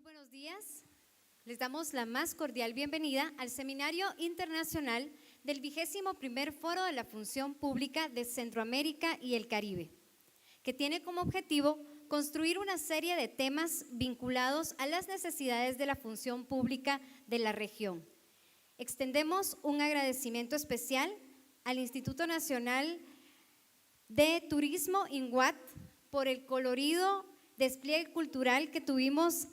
Muy buenos días. Les damos la más cordial bienvenida al Seminario Internacional del 21º Foro de la Función Pública de Centroamérica y el Caribe, que tiene como objetivo construir una serie de temas vinculados a las necesidades de la función pública de la región. Extendemos un agradecimiento especial al Instituto Nacional de Turismo INGUAT por el colorido despliegue cultural que tuvimos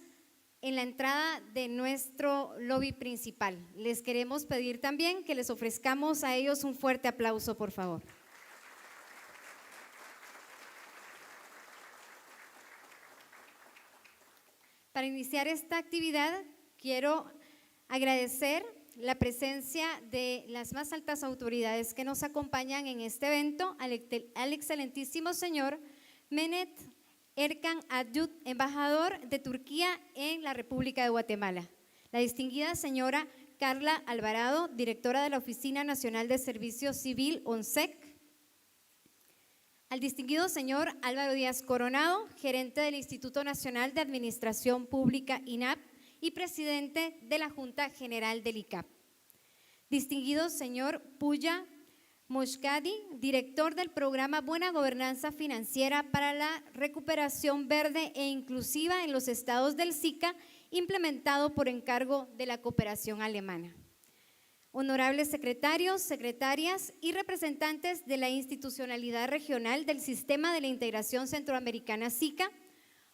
en la entrada de nuestro lobby principal. Les queremos pedir también que les ofrezcamos a ellos un fuerte aplauso, por favor. Para iniciar esta actividad, quiero agradecer la presencia de las más altas autoridades que nos acompañan en este evento, al excelentísimo señor Mehmet Erkan Adyut, embajador de Turquía en la República de Guatemala, la distinguida señora Carla Alvarado, directora de la Oficina Nacional de Servicio Civil, ONSEC, al distinguido señor Álvaro Díaz Coronado, gerente del Instituto Nacional de Administración Pública, INAP, y presidente de la Junta General del ICAP, distinguido señor Puya Moshkadi, director del programa Buena Gobernanza Financiera para la Recuperación Verde e Inclusiva en los estados del SICA, implementado por encargo de la cooperación alemana. Honorables secretarios, secretarias y representantes de la institucionalidad regional del Sistema de la Integración Centroamericana SICA,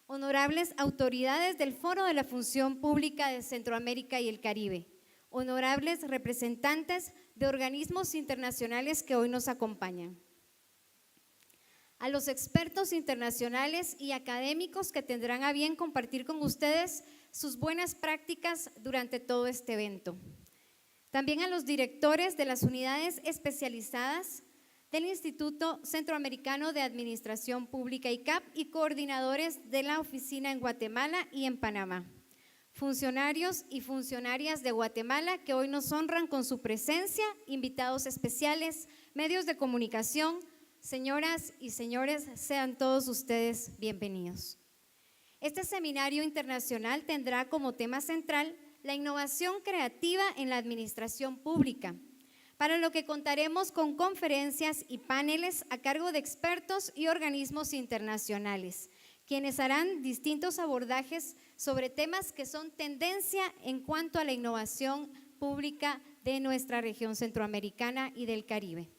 honorables autoridades del Foro de la Función Pública de Centroamérica y el Caribe, honorables representantes de organismos internacionales que hoy nos acompañan, a los expertos internacionales y académicos que tendrán a bien compartir con ustedes sus buenas prácticas durante todo este evento, también a los directores de las unidades especializadas del Instituto Centroamericano de Administración Pública ICAP y coordinadores de la oficina en Guatemala y en Panamá, funcionarios y funcionarias de Guatemala que hoy nos honran con su presencia, invitados especiales, medios de comunicación, señoras y señores, sean todos ustedes bienvenidos. Este seminario internacional tendrá como tema central la innovación creativa en la administración pública, para lo que contaremos con conferencias y paneles a cargo de expertos y organismos internacionales, quienes harán distintos abordajes sobre temas que son tendencia en cuanto a la innovación pública de nuestra región centroamericana y del Caribe.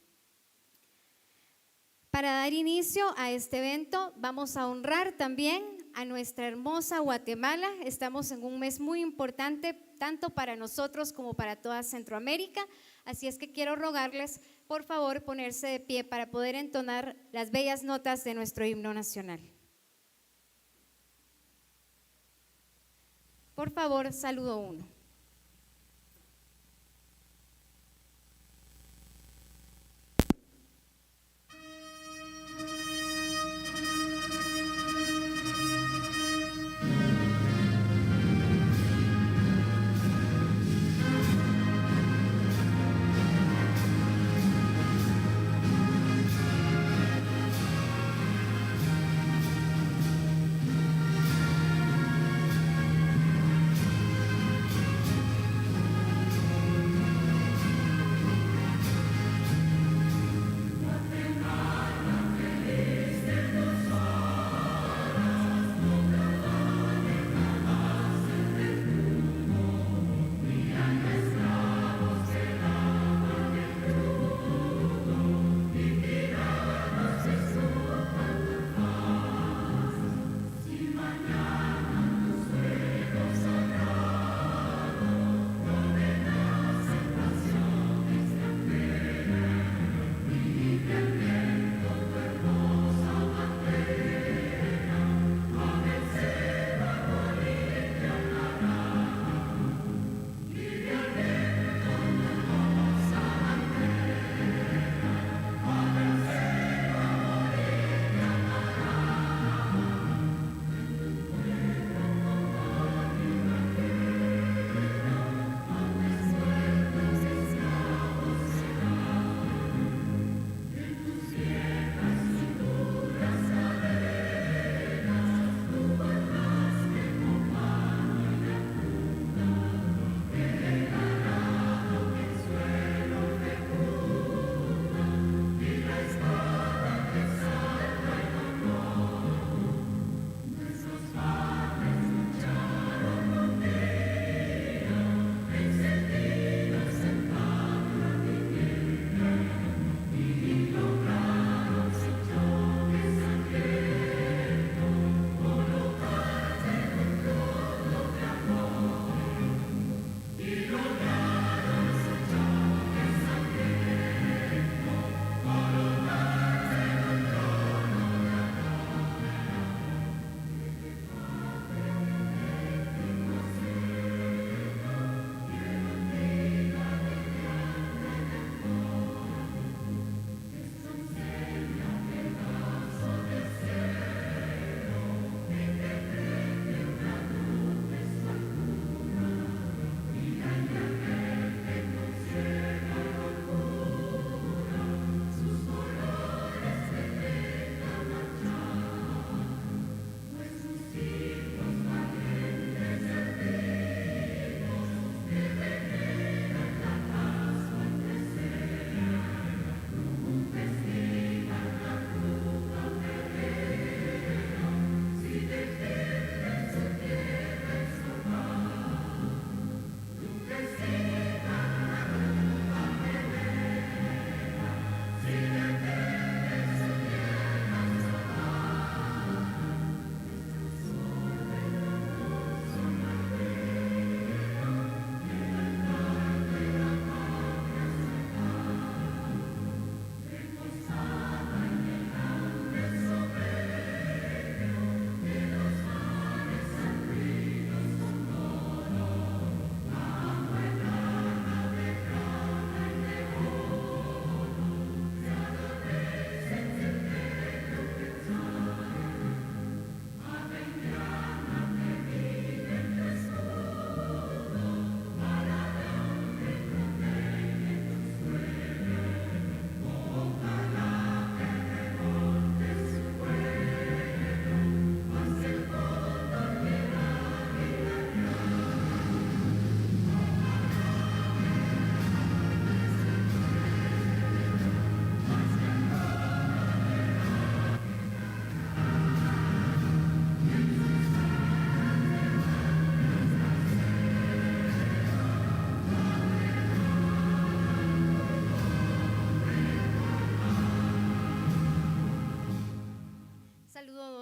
Para dar inicio a este evento, vamos a honrar también a nuestra hermosa Guatemala. Estamos en un mes muy importante, tanto para nosotros como para toda Centroamérica, así es que quiero rogarles, por favor, ponerse de pie para poder entonar las bellas notas de nuestro himno nacional. Por favor, saludo 1.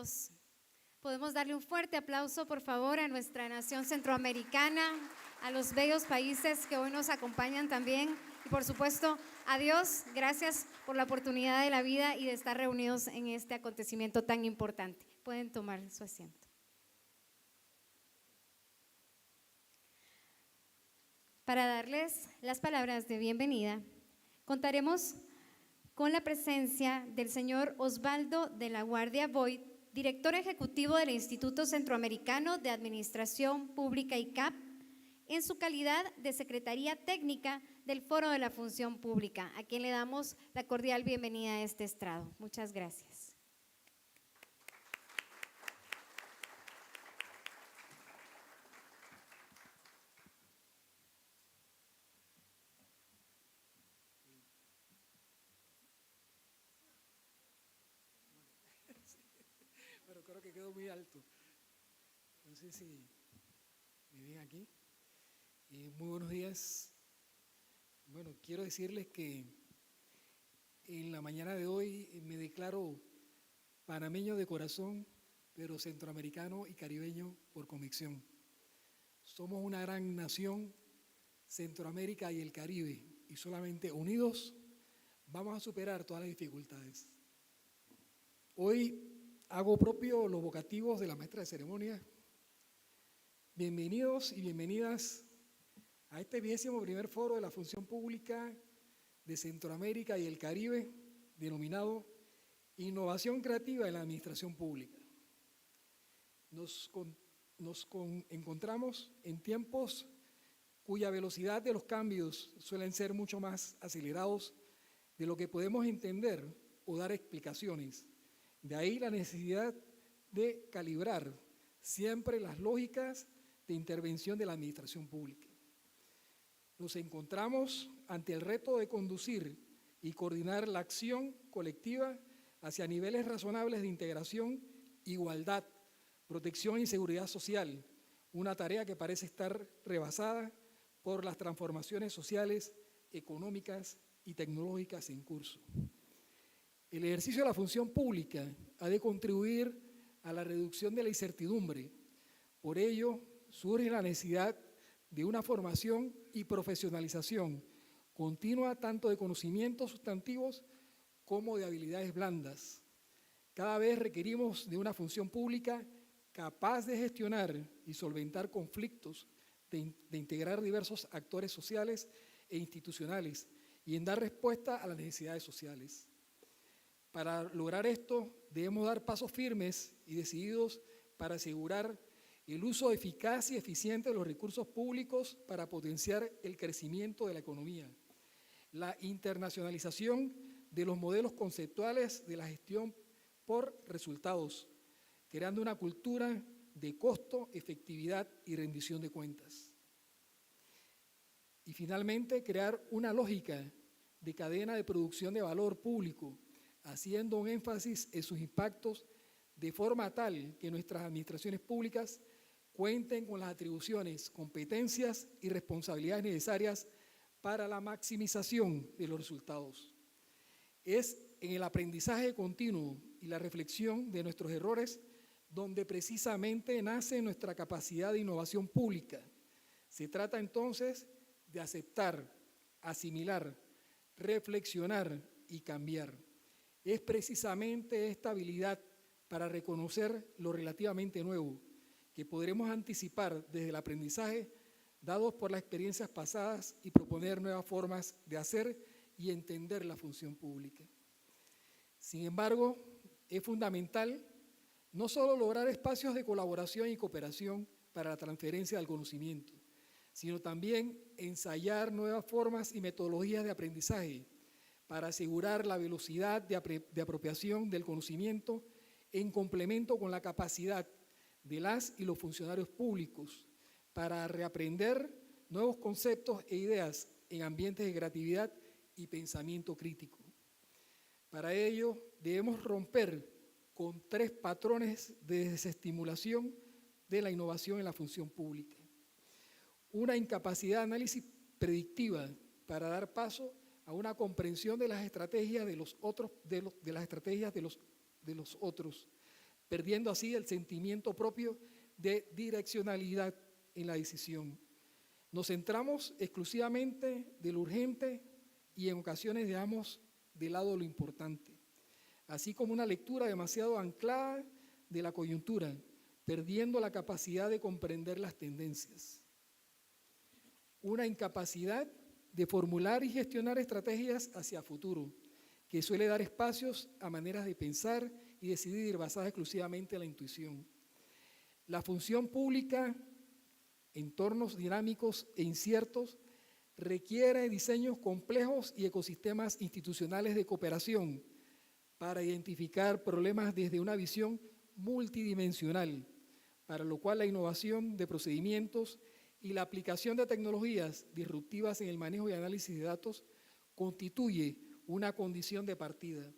Dios. Podemos darle un fuerte aplauso, por favor, a nuestra nación centroamericana, a los bellos países que hoy nos acompañan también y, por supuesto, a Dios. Gracias por la oportunidad de la vida y de estar reunidos en este acontecimiento tan importante. Pueden tomar su asiento. Para darles las palabras de bienvenida, contaremos con la presencia del señor Osvaldo de la Guardia Boyd, director ejecutivo del Instituto Centroamericano de Administración Pública ICAP, en su calidad de Secretaría Técnica del Foro de la Función Pública, a quien le damos la cordial bienvenida a este estrado. Muchas gracias. Bueno, creo que quedó muy alto. No sé si me ven aquí. Muy buenos días. Bueno, quiero decirles que en la mañana de hoy me declaro panameño de corazón, pero centroamericano y caribeño por convicción. Somos una gran nación, Centroamérica y el Caribe, y solamente unidos vamos a superar todas las dificultades. Hoy hago propio los vocativos de la maestra de ceremonia. Bienvenidos y bienvenidas a este 21º Foro de la Función Pública de Centroamérica y el Caribe, denominado Innovación Creativa en la Administración Pública. Nos encontramos en tiempos cuya velocidad de los cambios suelen ser mucho más acelerados de lo que podemos entender o dar explicaciones. De ahí la necesidad de calibrar siempre las lógicas de intervención de la administración pública. Nos encontramos ante el reto de conducir y coordinar la acción colectiva hacia niveles razonables de integración, igualdad, protección y seguridad social, una tarea que parece estar rebasada por las transformaciones sociales, económicas y tecnológicas en curso. El ejercicio de la función pública ha de contribuir a la reducción de la incertidumbre. Por ello, surge la necesidad de una formación y profesionalización continua tanto de conocimientos sustantivos como de habilidades blandas. Cada vez requerimos de una función pública capaz de gestionar y solventar conflictos, de integrar diversos actores sociales e institucionales y en dar respuesta a las necesidades sociales. Para lograr esto, debemos dar pasos firmes y decididos para asegurar el uso eficaz y eficiente de los recursos públicos para potenciar el crecimiento de la economía, la internacionalización de los modelos conceptuales de la gestión por resultados, creando una cultura de costo, efectividad y rendición de cuentas. Y finalmente, crear una lógica de cadena de producción de valor público, haciendo un énfasis en sus impactos de forma tal que nuestras administraciones públicas cuenten con las atribuciones, competencias y responsabilidades necesarias para la maximización de los resultados. Es en el aprendizaje continuo y la reflexión de nuestros errores donde precisamente nace nuestra capacidad de innovación pública. Se trata entonces de aceptar, asimilar, reflexionar y cambiar. Es precisamente esta habilidad para reconocer lo relativamente nuevo que podremos anticipar desde el aprendizaje dados por las experiencias pasadas y proponer nuevas formas de hacer y entender la función pública. Sin embargo, es fundamental no solo lograr espacios de colaboración y cooperación para la transferencia del conocimiento, sino también ensayar nuevas formas y metodologías de aprendizaje para asegurar la velocidad de apropiación del conocimiento en complemento con la capacidad de las y los funcionarios públicos para reaprender nuevos conceptos e ideas en ambientes de creatividad y pensamiento crítico. Para ello, debemos romper con 3 patrones de desestimulación de la innovación en la función pública. Una incapacidad de análisis predictiva para dar paso a una comprensión de las estrategias de los otros, perdiendo así el sentimiento propio de direccionalidad en la decisión. Nos centramos exclusivamente de lo urgente y en ocasiones dejamos de lado lo importante, así como una lectura demasiado anclada de la coyuntura, perdiendo la capacidad de comprender las tendencias. Una incapacidad de formular y gestionar estrategias hacia futuro, que suele dar espacios a maneras de pensar y decidir basadas exclusivamente en la intuición. La función pública, entornos dinámicos e inciertos, requiere diseños complejos y ecosistemas institucionales de cooperación para identificar problemas desde una visión multidimensional, para lo cual la innovación de procedimientos y la aplicación de tecnologías disruptivas en el manejo y análisis de datos constituye una condición de partida.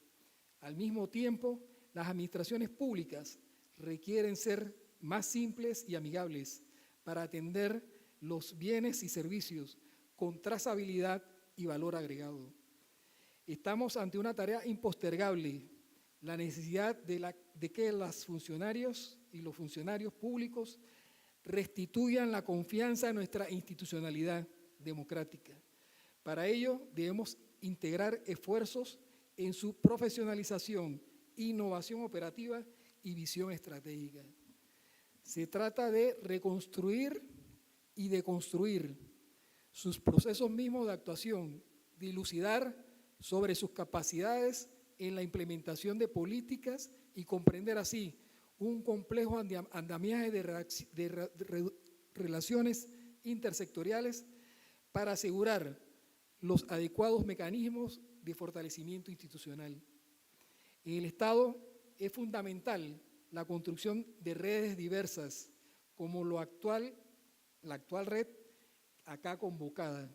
Al mismo tiempo, las administraciones públicas requieren ser más simples y amigables para atender los bienes y servicios con trazabilidad y valor agregado. Estamos ante una tarea impostergable, la necesidad de que los funcionarios y los funcionarios públicos restituyan la confianza en nuestra institucionalidad democrática. Para ello debemos integrar esfuerzos en su profesionalización, innovación operativa y visión estratégica. Se trata de reconstruir y de construir sus procesos mismos de actuación, dilucidar sobre sus capacidades en la implementación de políticas y comprender así un complejo andamiaje de relaciones intersectoriales para asegurar los adecuados mecanismos de fortalecimiento institucional. En el Estado es fundamental la construcción de redes diversas, como la actual red acá convocada,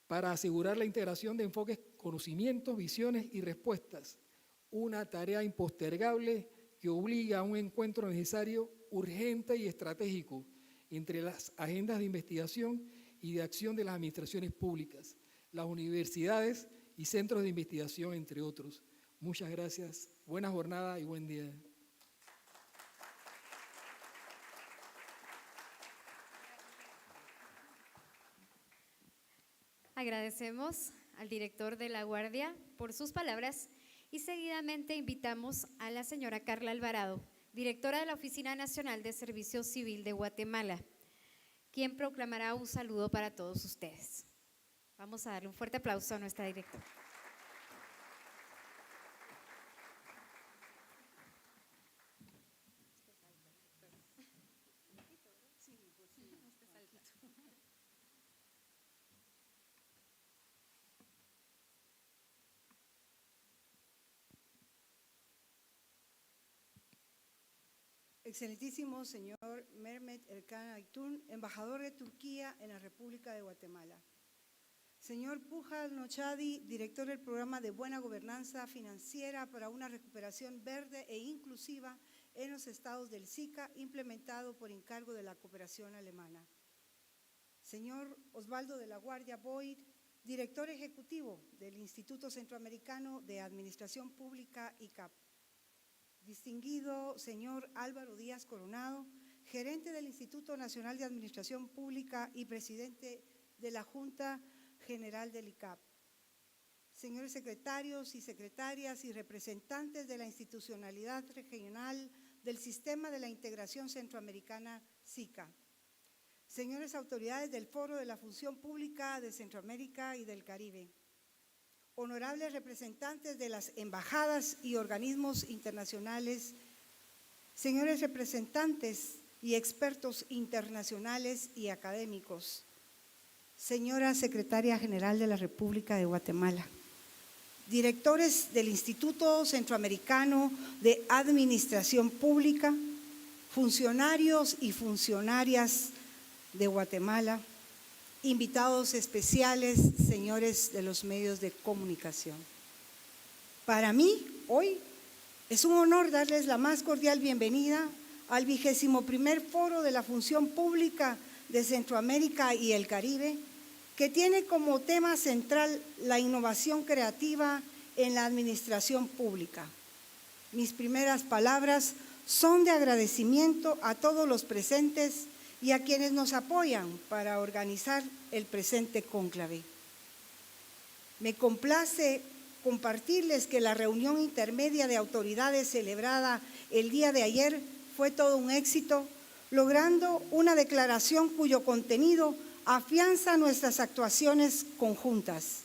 para asegurar la integración de enfoques, conocimientos, visiones y respuestas, una tarea impostergable que obliga a un encuentro necesario, urgente y estratégico entre las agendas de investigación y de acción de las administraciones públicas, las universidades y centros de investigación, entre otros. Muchas gracias, buena jornada y buen día. Agradecemos al director de la Guardia por sus palabras y seguidamente invitamos a la señora Carla Alvarado, directora de la Oficina Nacional de Servicio Civil de Guatemala, quien proclamará un saludo para todos ustedes. Vamos a darle un fuerte aplauso a nuestra directora. Excelentísimo señor Mehmet Erkan Aytun, embajador de Turquía en la República de Guatemala. Señor Puhal Nochadi, director del Programa de Buena Gobernanza Financiera para una recuperación verde e inclusiva en los estados del SICA, implementado por encargo de la cooperación alemana. Señor Osvaldo de la Guardia Boyd, director ejecutivo del Instituto Centroamericano de Administración Pública, ICAP. Distinguido señor Álvaro Díaz Coronado, gerente del Instituto Nacional de Administración Pública y presidente de la Junta General del ICAP. Señores secretarios y secretarias y representantes de la institucionalidad regional del Sistema de la Integración Centroamericana, SICA. Señores autoridades del Foro de la Función Pública de Centroamérica y del Caribe. Honorables representantes de las embajadas y organismos internacionales, señores representantes y expertos internacionales y académicos, señora Secretaria General de la República de Guatemala, directores del Instituto Centroamericano de Administración Pública, funcionarios y funcionarias de Guatemala, invitados especiales, señores de los medios de comunicación. Para mí, hoy, es un honor darles la más cordial bienvenida al 21º Foro de la Función Pública de Centroamérica y el Caribe, que tiene como tema central la innovación creativa en la administración pública, Mis primeras palabras son de agradecimiento a todos los presentes y a quienes nos apoyan para organizar el presente cónclave. Me complace compartirles que la reunión intermedia de autoridades celebrada el día de ayer fue todo un éxito, logrando una declaración cuyo contenido afianza nuestras actuaciones conjuntas.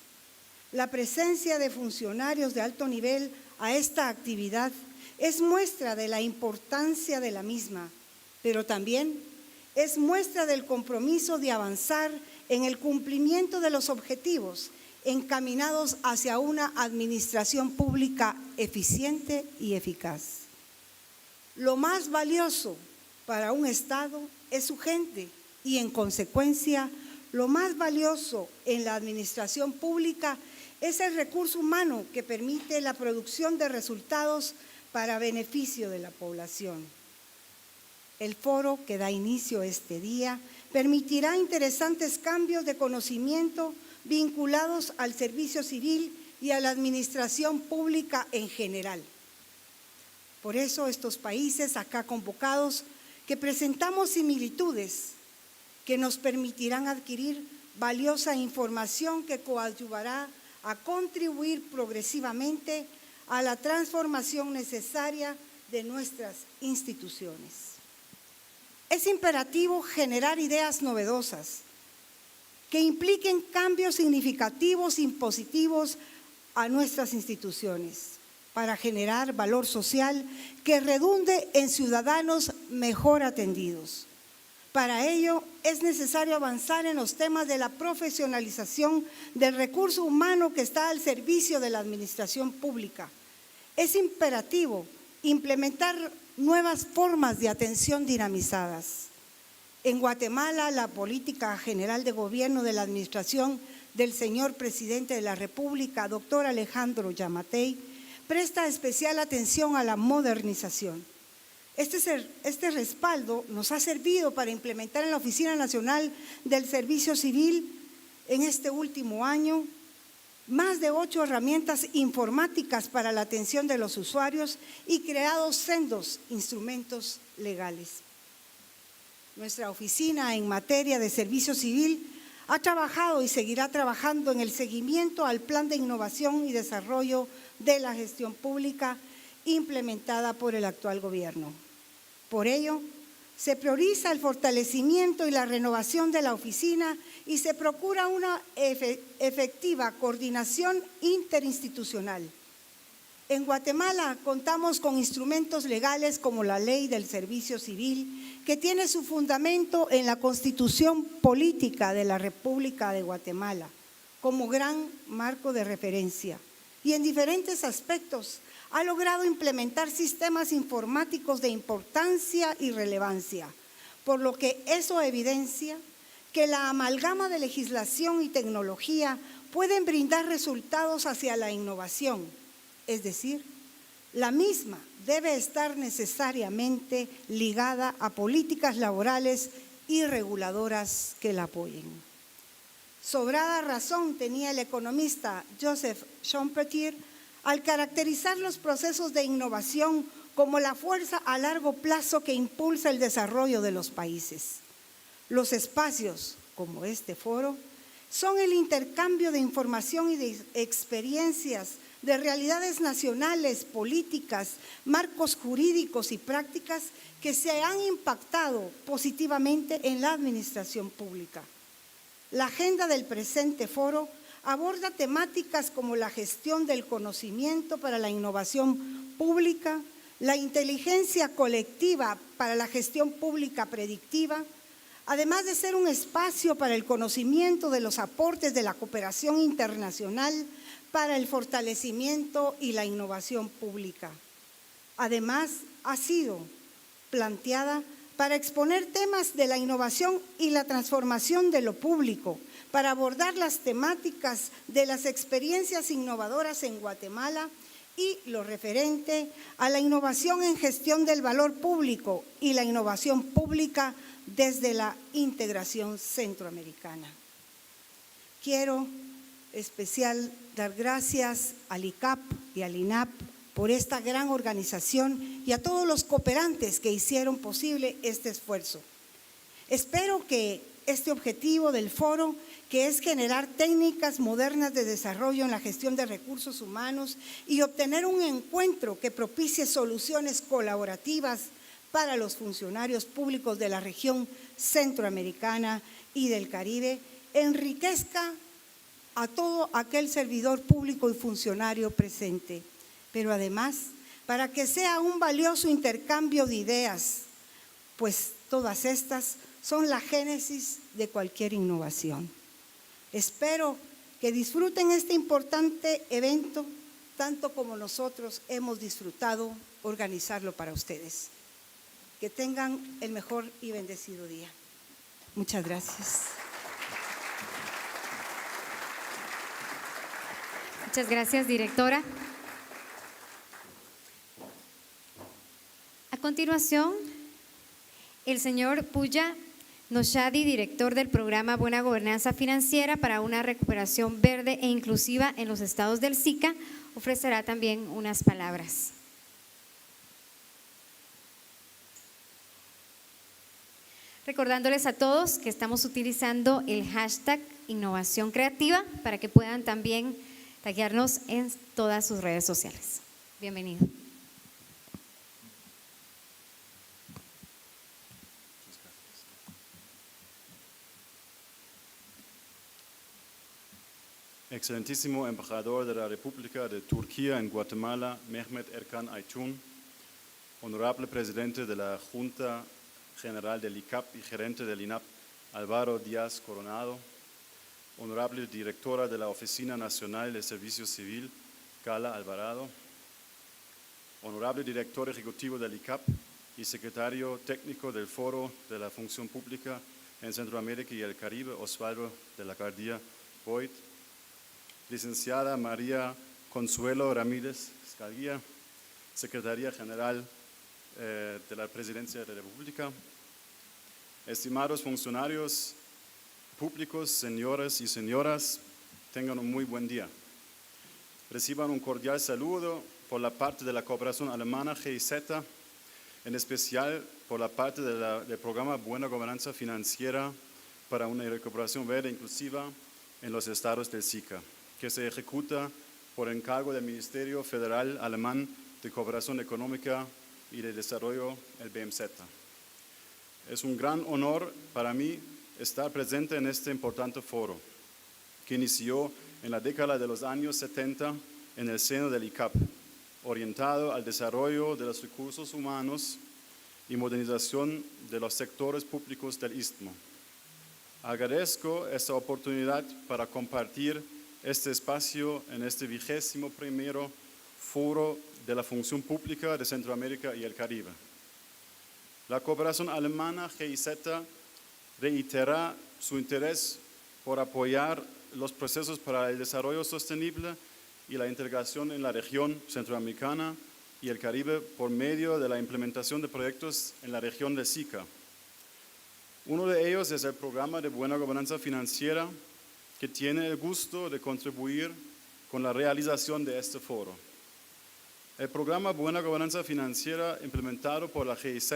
La presencia de funcionarios de alto nivel a esta actividad es muestra de la importancia de la misma, pero también es muestra del compromiso de avanzar en el cumplimiento de los objetivos encaminados hacia una administración pública eficiente y eficaz. Lo más valioso para un Estado es su gente y, en consecuencia, lo más valioso en la administración pública es el recurso humano que permite la producción de resultados para beneficio de la población. El foro que da inicio este día permitirá interesantes cambios de conocimiento vinculados al servicio civil y a la administración pública en general. Por eso estos países acá convocados que presentamos similitudes que nos permitirán adquirir valiosa información que coadyuvará a contribuir progresivamente a la transformación necesaria de nuestras instituciones. Es imperativo generar ideas novedosas que impliquen cambios significativos y positivos a nuestras instituciones para generar valor social que redunde en ciudadanos mejor atendidos. Para ello es necesario avanzar en los temas de la profesionalización del recurso humano que está al servicio de la administración pública. Es imperativo implementar nuevas formas de atención dinamizadas. En Guatemala, la política general de gobierno de la administración del señor presidente de la República, doctor Alejandro Yamatei, presta especial atención a la modernización. Este respaldo nos ha servido para implementar en la Oficina Nacional del Servicio Civil en este último año más de 8 herramientas informáticas para la atención de los usuarios y creado sendos instrumentos legales. Nuestra oficina en materia de servicio civil ha trabajado y seguirá trabajando en el seguimiento al Plan de Innovación y Desarrollo de la Gestión Pública implementada por el actual gobierno. Por ello, se prioriza el fortalecimiento y la renovación de la oficina y se procura una efectiva coordinación interinstitucional. En Guatemala contamos con instrumentos legales como la Ley del Servicio Civil, que tiene su fundamento en la Constitución Política de la República de Guatemala, como gran marco de referencia, y en diferentes aspectos ha logrado implementar sistemas informáticos de importancia y relevancia, por lo que eso evidencia que la amalgama de legislación y tecnología pueden brindar resultados hacia la innovación, es decir, la misma debe estar necesariamente ligada a políticas laborales y reguladoras que la apoyen. Sobrada razón tenía el economista Joseph Schumpeter al caracterizar los procesos de innovación como la fuerza a largo plazo que impulsa el desarrollo de los países. Los espacios, como este foro, son el intercambio de información y de experiencias, de realidades nacionales, políticas, marcos jurídicos y prácticas que se han impactado positivamente en la administración pública. La agenda del presente foro aborda temáticas como la gestión del conocimiento para la innovación pública, la inteligencia colectiva para la gestión pública predictiva, además de ser un espacio para el conocimiento de los aportes de la cooperación internacional para el fortalecimiento y la innovación pública. Además, ha sido planteada para exponer temas de la innovación y la transformación de lo público, para abordar las temáticas de las experiencias innovadoras en Guatemala y lo referente a la innovación en gestión del valor público y la innovación pública desde la integración centroamericana. Quiero especial dar gracias al ICAP y al INAP por esta gran organización y a todos los cooperantes que hicieron posible este esfuerzo. Espero que este objetivo del foro, que es generar técnicas modernas de desarrollo en la gestión de recursos humanos y obtener un encuentro que propicie soluciones colaborativas para los funcionarios públicos de la región centroamericana y del Caribe, enriquezca a todo aquel servidor público y funcionario presente, pero además para que sea un valioso intercambio de ideas, pues todas estas son la génesis de cualquier innovación. Espero que disfruten este importante evento tanto como nosotros hemos disfrutado organizarlo para ustedes. Que tengan el mejor y bendecido día. Muchas gracias. Muchas gracias, directora. A continuación, el señor Puya Noshadi, director del programa Buena Gobernanza Financiera para una recuperación verde e inclusiva en los estados del SICA, ofrecerá también unas palabras. Recordándoles a todos que estamos utilizando el hashtag Innovación Creativa para que puedan también taguearnos en todas sus redes sociales. Bienvenido. Excelentísimo embajador de la República de Turquía en Guatemala, Mehmet Erkan Aytun, honorable presidente de la Junta General del ICAP y gerente del INAP, Álvaro Díaz Coronado, honorable directora de la Oficina Nacional de Servicio Civil, Carla Alvarado, honorable director ejecutivo del ICAP y secretario técnico del Foro de la Función Pública en Centroamérica y el Caribe, Osvaldo de la Gardía Boyd, licenciada María Consuelo Ramírez Escalguía, Secretaría General de la Presidencia de la República, estimados funcionarios públicos, señores y señoras, tengan un muy buen día. Reciban un cordial saludo por la parte de la cooperación alemana GIZ, en especial por la parte del programa Buena Gobernanza Financiera para una recuperación verde inclusiva en los estados del SICA, que se ejecuta por encargo del Ministerio Federal Alemán de Cooperación Económica y de Desarrollo, el BMZ. Es un gran honor para mí estar presente en este importante foro, que inició en la década de los años 70 en el seno del ICAP, orientado al desarrollo de los recursos humanos y modernización de los sectores públicos del Istmo. Agradezco esta oportunidad para compartir este espacio en este 21º Foro de la Función Pública de Centroamérica y el Caribe. La cooperación alemana GIZ reitera su interés por apoyar los procesos para el desarrollo sostenible y la integración en la región centroamericana y el Caribe por medio de la implementación de proyectos en la región de SICA. Uno de ellos es el programa de Buena Gobernanza Financiera, que tiene el gusto de contribuir con la realización de este foro. El programa Buena Gobernanza Financiera, implementado por la GIZ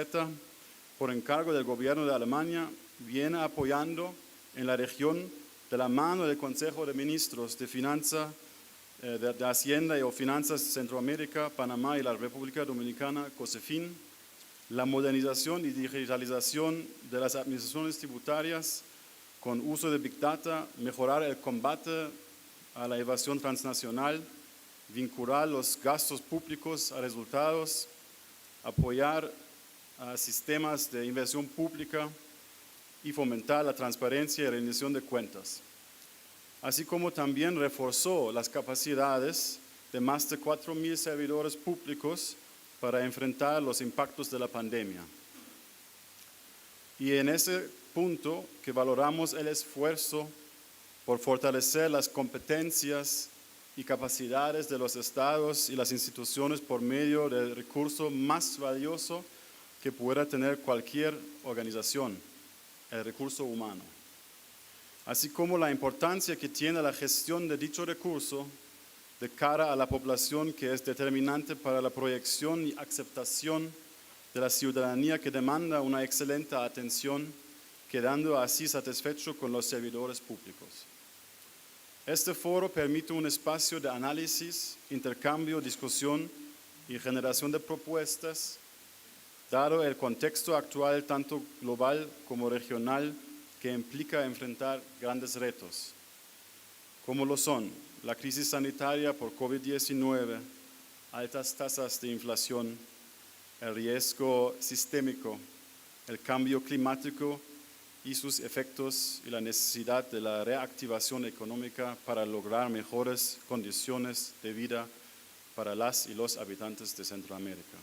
por encargo del gobierno de Alemania, viene apoyando en la región de la mano del Consejo de Ministros de Finanzas, de Hacienda y Finanzas de Centroamérica, Panamá y la República Dominicana, COSEFIN, la modernización y digitalización de las administraciones tributarias con uso de Big Data, mejorar el combate a la evasión transnacional, vincular los gastos públicos a resultados, apoyar a sistemas de inversión pública y fomentar la transparencia y rendición de cuentas. Así como también reforzó las capacidades de más de 4.000 servidores públicos para enfrentar los impactos de la pandemia. Y en ese punto que valoramos el esfuerzo por fortalecer las competencias y capacidades de los estados y las instituciones por medio del recurso más valioso que pueda tener cualquier organización, el recurso humano. Así como la importancia que tiene la gestión de dicho recurso de cara a la población que es determinante para la proyección y aceptación de la ciudadanía que demanda una excelente atención, quedando así satisfecho con los servidores públicos. Este foro permite un espacio de análisis, intercambio, discusión y generación de propuestas, dado el contexto actual tanto global como regional que implica enfrentar grandes retos, como lo son la crisis sanitaria por COVID-19, altas tasas de inflación, el riesgo sistémico, el cambio climático y sus efectos y la necesidad de la reactivación económica para lograr mejores condiciones de vida para las y los habitantes de Centroamérica.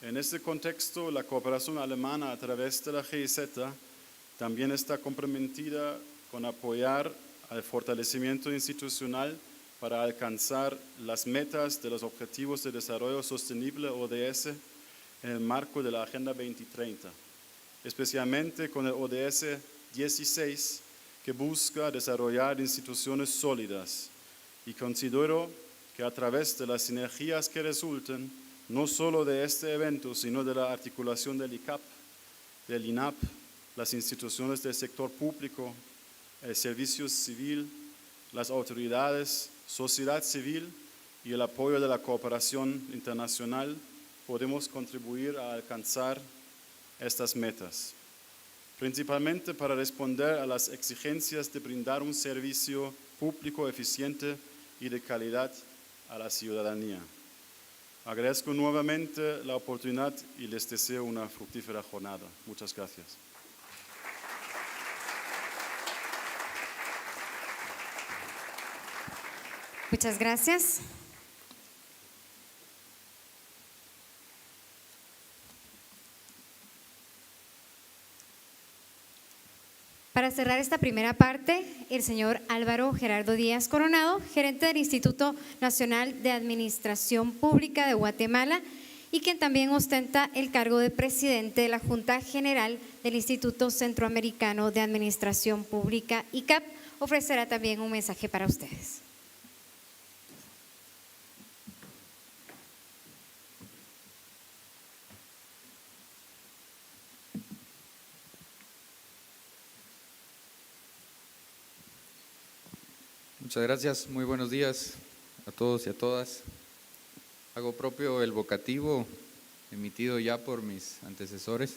En este contexto, la cooperación alemana a través de la GIZ también está comprometida con apoyar al fortalecimiento institucional para alcanzar las metas de los Objetivos de Desarrollo Sostenible ODS en el marco de la Agenda 2030, especialmente con el ODS 16, que busca desarrollar instituciones sólidas, y considero que a través de las sinergias que resulten, no solo de este evento, sino de la articulación del ICAP, del INAP, las instituciones del sector público, el servicio civil, las autoridades, sociedad civil y el apoyo de la cooperación internacional, podemos contribuir a alcanzar estas metas, principalmente para responder a las exigencias de brindar un servicio público eficiente y de calidad a la ciudadanía. Agradezco nuevamente la oportunidad y les deseo una fructífera jornada. Muchas gracias. Muchas gracias. Para cerrar esta primera parte, el señor Álvaro Gerardo Díaz Coronado, gerente del Instituto Nacional de Administración Pública de Guatemala y quien también ostenta el cargo de presidente de la Junta General del Instituto Centroamericano de Administración Pública, ICAP, ofrecerá también un mensaje para ustedes. Muchas gracias, muy buenos días a todos y a todas. Hago propio el vocativo emitido ya por mis antecesores.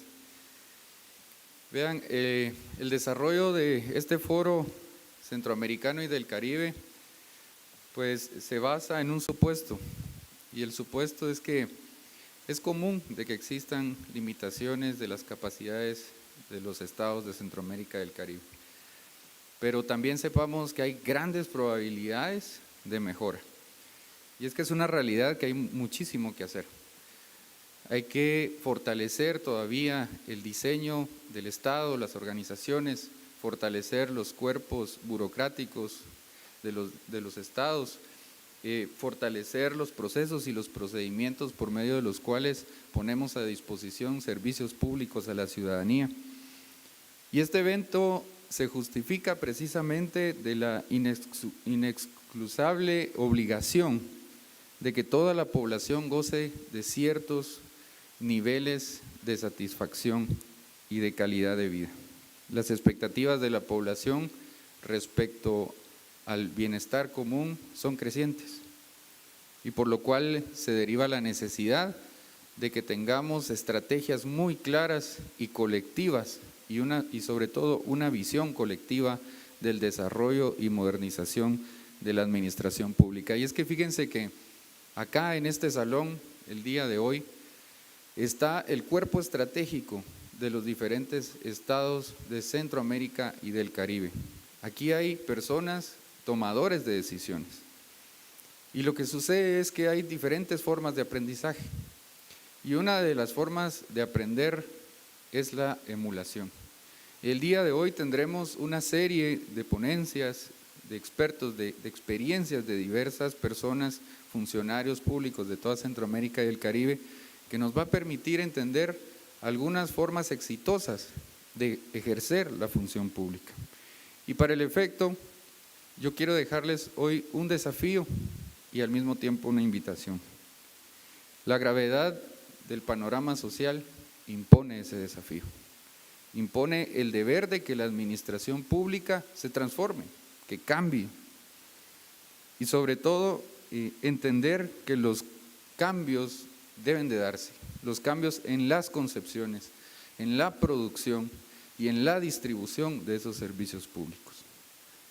Vean, el desarrollo de este foro centroamericano y del Caribe, pues se basa en un supuesto, y el supuesto es que es común de que existan limitaciones de las capacidades de los estados de Centroamérica y del Caribe. Pero también sepamos que hay grandes probabilidades de mejora. Y es que es una realidad que hay muchísimo que hacer. Hay que fortalecer todavía el diseño del Estado, las organizaciones, fortalecer los cuerpos burocráticos de los estados, fortalecer los procesos y los procedimientos por medio de los cuales ponemos a disposición servicios públicos a la ciudadanía. Y este evento se justifica precisamente de la inexcusable obligación de que toda la población goce de ciertos niveles de satisfacción y de calidad de vida. Las expectativas de la población respecto al bienestar común son crecientes, y por lo cual se deriva la necesidad de que tengamos estrategias muy claras y colectivas y sobre todo una visión colectiva del desarrollo y modernización de la administración pública. Y es que fíjense que acá en este salón, el día de hoy, está el cuerpo estratégico de los diferentes estados de Centroamérica y del Caribe. Aquí hay personas tomadores de decisiones. Y lo que sucede es que hay diferentes formas de aprendizaje. Y una de las formas de aprender es la emulación. El día de hoy tendremos una serie de ponencias de expertos, de experiencias de diversas personas, funcionarios públicos de toda Centroamérica y el Caribe, que nos va a permitir entender algunas formas exitosas de ejercer la función pública. Y para el efecto, yo quiero dejarles hoy un desafío y al mismo tiempo una invitación. La gravedad del panorama social impone ese desafío, impone el deber de que la administración pública se transforme, que cambie y sobre todo entender que los cambios deben de darse, los cambios en las concepciones, en la producción y en la distribución de esos servicios públicos.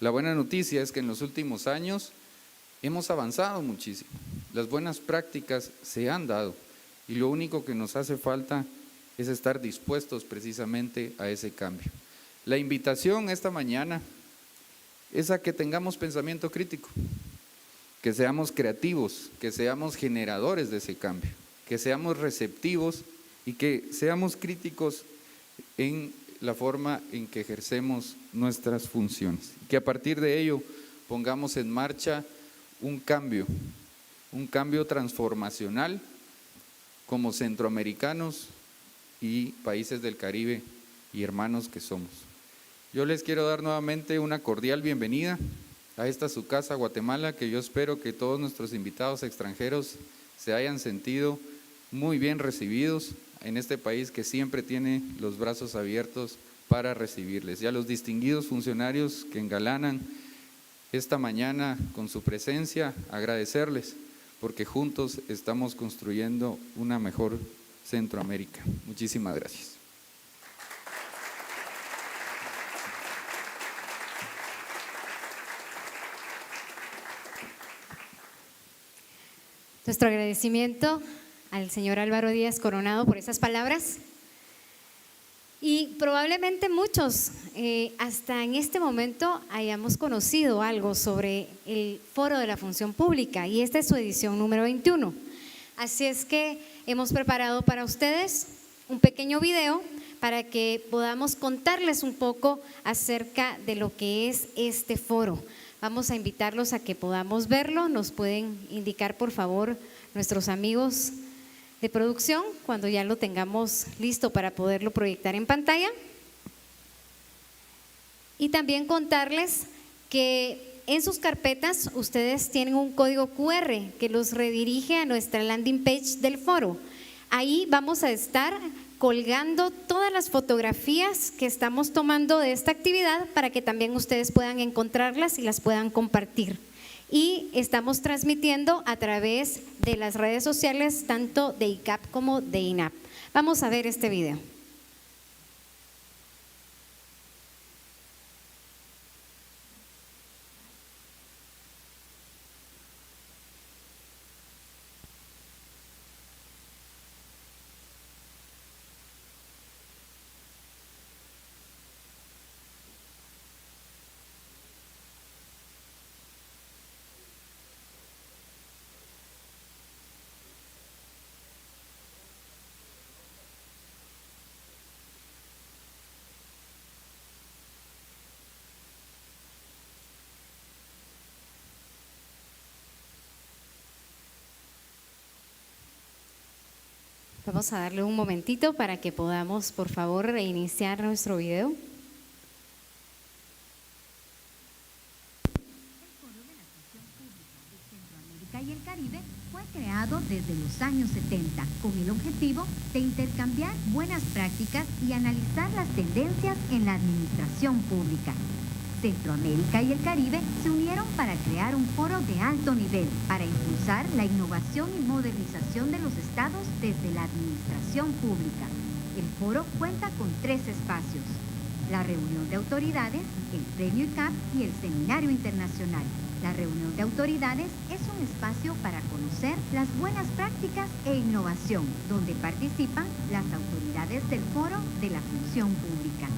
La buena noticia es que en los últimos años hemos avanzado muchísimo, las buenas prácticas se han dado y lo único que nos hace falta es estar dispuestos precisamente a ese cambio. La invitación esta mañana es a que tengamos pensamiento crítico, que seamos creativos, que seamos generadores de ese cambio, que seamos receptivos y que seamos críticos en la forma en que ejercemos nuestras funciones. Que a partir de ello pongamos en marcha un cambio transformacional como centroamericanos y países del Caribe y hermanos que somos. Yo les quiero dar nuevamente una cordial bienvenida a esta su casa, Guatemala, que yo espero que todos nuestros invitados extranjeros se hayan sentido muy bien recibidos en este país que siempre tiene los brazos abiertos para recibirles. Y a los distinguidos funcionarios que engalanan esta mañana con su presencia, agradecerles, porque juntos estamos construyendo una mejor Centroamérica. Muchísimas gracias. Nuestro agradecimiento al señor Álvaro Díaz Coronado por esas palabras. Y probablemente muchos hasta en este momento hayamos conocido algo sobre el Foro de la Función Pública y esta es su edición número 21. Así es que hemos preparado para ustedes un pequeño video para que podamos contarles un poco acerca de lo que es este foro. Vamos a invitarlos a que podamos verlo. Nos pueden indicar por favor nuestros amigos de producción cuando ya lo tengamos listo para poderlo proyectar en pantalla. Y también contarles que en sus carpetas ustedes tienen un código QR que los redirige a nuestra landing page del foro. Ahí vamos a estar colgando todas las fotografías que estamos tomando de esta actividad para que también ustedes puedan encontrarlas y las puedan compartir. Y estamos transmitiendo a través de las redes sociales tanto de ICAP como de INAP. Vamos a ver este video. Vamos a darle un momentito para que podamos, por favor, reiniciar nuestro video. El Foro de la Función Pública de Centroamérica y el Caribe fue creado desde los años 70 con el objetivo de intercambiar buenas prácticas y analizar las tendencias en la administración pública. Centroamérica y el Caribe se unieron para crear un foro de alto nivel para impulsar la innovación y modernización de los estados desde la administración pública. El foro cuenta con 3 espacios: la reunión de autoridades, el premio ICAP y el seminario internacional. La reunión de autoridades es un espacio para conocer las buenas prácticas e innovación, donde participan las autoridades del foro de la función pública.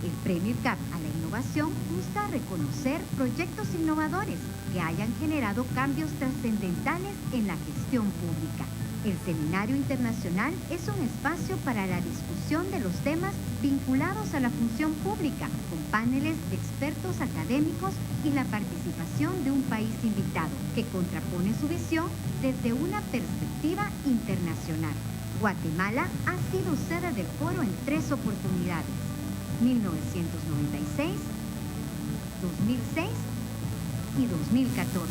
El premio ICAP a la innovación busca reconocer proyectos innovadores que hayan generado cambios trascendentales en la gestión pública. El seminario internacional es un espacio para la discusión de los temas vinculados a la función pública, con paneles de expertos académicos y la participación de un país invitado, que contrapone su visión desde una perspectiva internacional. Guatemala ha sido sede del foro en 3 oportunidades: 1996, 2006 y 2014.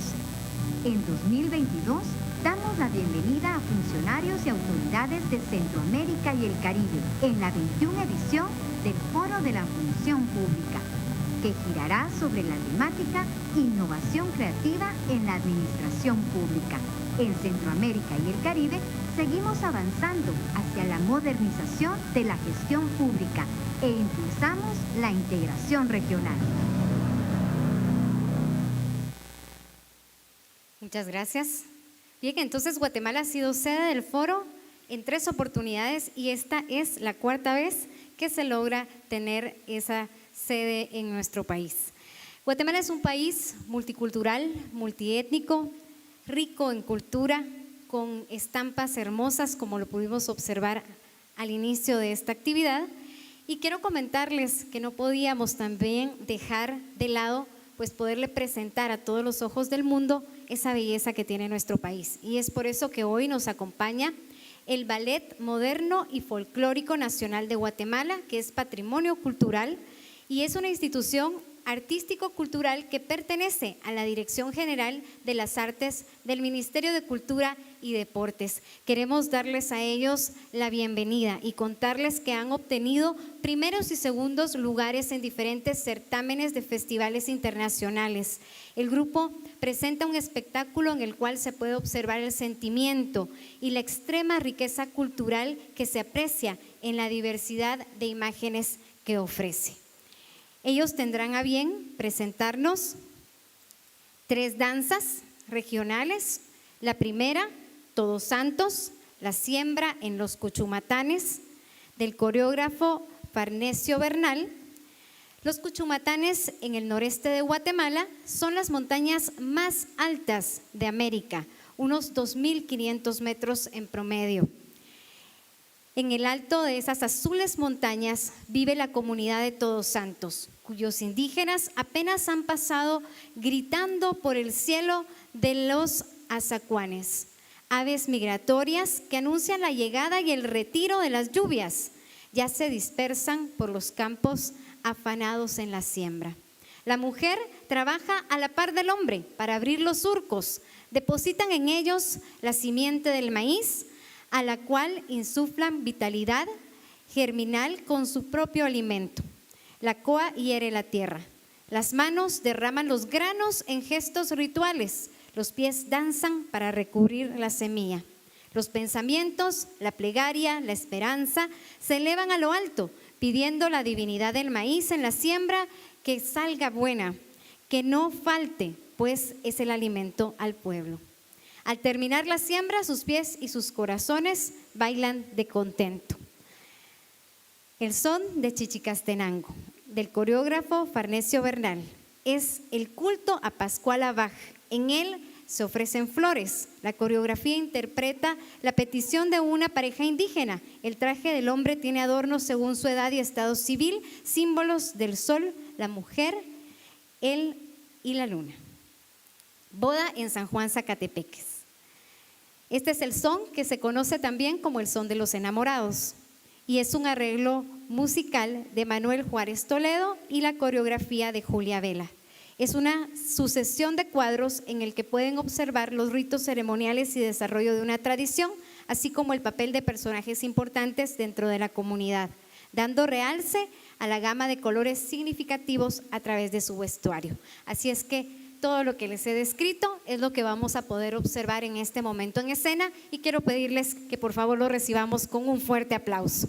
En 2022, damos la bienvenida a funcionarios y autoridades de Centroamérica y el Caribe en la 21 edición del Foro de la Función Pública, que girará sobre la temática Innovación Creativa en la Administración Pública. En Centroamérica y el Caribe, seguimos avanzando hacia la modernización de la gestión pública e impulsamos la integración regional. Muchas gracias. Bien, entonces Guatemala ha sido sede del foro en 3 oportunidades y esta es la 4ª vez que se logra tener esa sede en nuestro país. Guatemala es un país multicultural, multiétnico, rico en cultura, con estampas hermosas como lo pudimos observar al inicio de esta actividad. Y quiero comentarles que no podíamos también dejar de lado pues poderle presentar a todos los ojos del mundo esa belleza que tiene nuestro país. Y es por eso que hoy nos acompaña el Ballet Moderno y Folclórico Nacional de Guatemala, que es patrimonio cultural y es una institución artístico-cultural que pertenece a la Dirección General de las Artes del Ministerio de Cultura y Deportes. Queremos darles a ellos la bienvenida y contarles que han obtenido primeros y segundos lugares en diferentes certámenes de festivales internacionales. El grupo presenta un espectáculo en el cual se puede observar el sentimiento y la extrema riqueza cultural que se aprecia en la diversidad de imágenes que ofrece. Ellos tendrán a bien presentarnos 3 danzas regionales. La primera, Todos Santos, la siembra en los Cuchumatanes, del coreógrafo Farnesio Bernal. Los Cuchumatanes en el noreste de Guatemala son las montañas más altas de América, unos 2.500 metros en promedio. En el alto de esas azules montañas vive la comunidad de Todos Santos, cuyos indígenas apenas han pasado gritando por el cielo de los azacuanes, aves migratorias que anuncian la llegada y el retiro de las lluvias. Ya se dispersan por los campos afanados en la siembra. La mujer trabaja a la par del hombre para abrir los surcos, depositan en ellos la simiente del maíz, a la cual insuflan vitalidad germinal con su propio alimento. La coa hiere la tierra, las manos derraman los granos en gestos rituales, los pies danzan para recubrir la semilla. Los pensamientos, la plegaria, la esperanza se elevan a lo alto, pidiendo la divinidad del maíz en la siembra que salga buena, que no falte, pues es el alimento al pueblo. Al terminar la siembra, sus pies y sus corazones bailan de contento. El son de Chichicastenango, del coreógrafo Farnesio Bernal, es el culto a Pascual Abaj. En él se ofrecen flores. La coreografía interpreta la petición de una pareja indígena. El traje del hombre tiene adornos según su edad y estado civil, símbolos del sol, la mujer, él y la luna. Boda en San Juan, Zacatepeques. Este es el son que se conoce también como el son de los enamorados y es un arreglo musical de Manuel Juárez Toledo y la coreografía de Julia Vela. Es una sucesión de cuadros en el que pueden observar los ritos ceremoniales y desarrollo de una tradición, así como el papel de personajes importantes dentro de la comunidad, dando realce a la gama de colores significativos a través de su vestuario. Así es que todo lo que les he descrito es lo que vamos a poder observar en este momento en escena y quiero pedirles que por favor lo recibamos con un fuerte aplauso.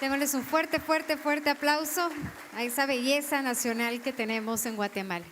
Démosles un fuerte, fuerte, fuerte aplauso a esa belleza nacional que tenemos en Guatemala.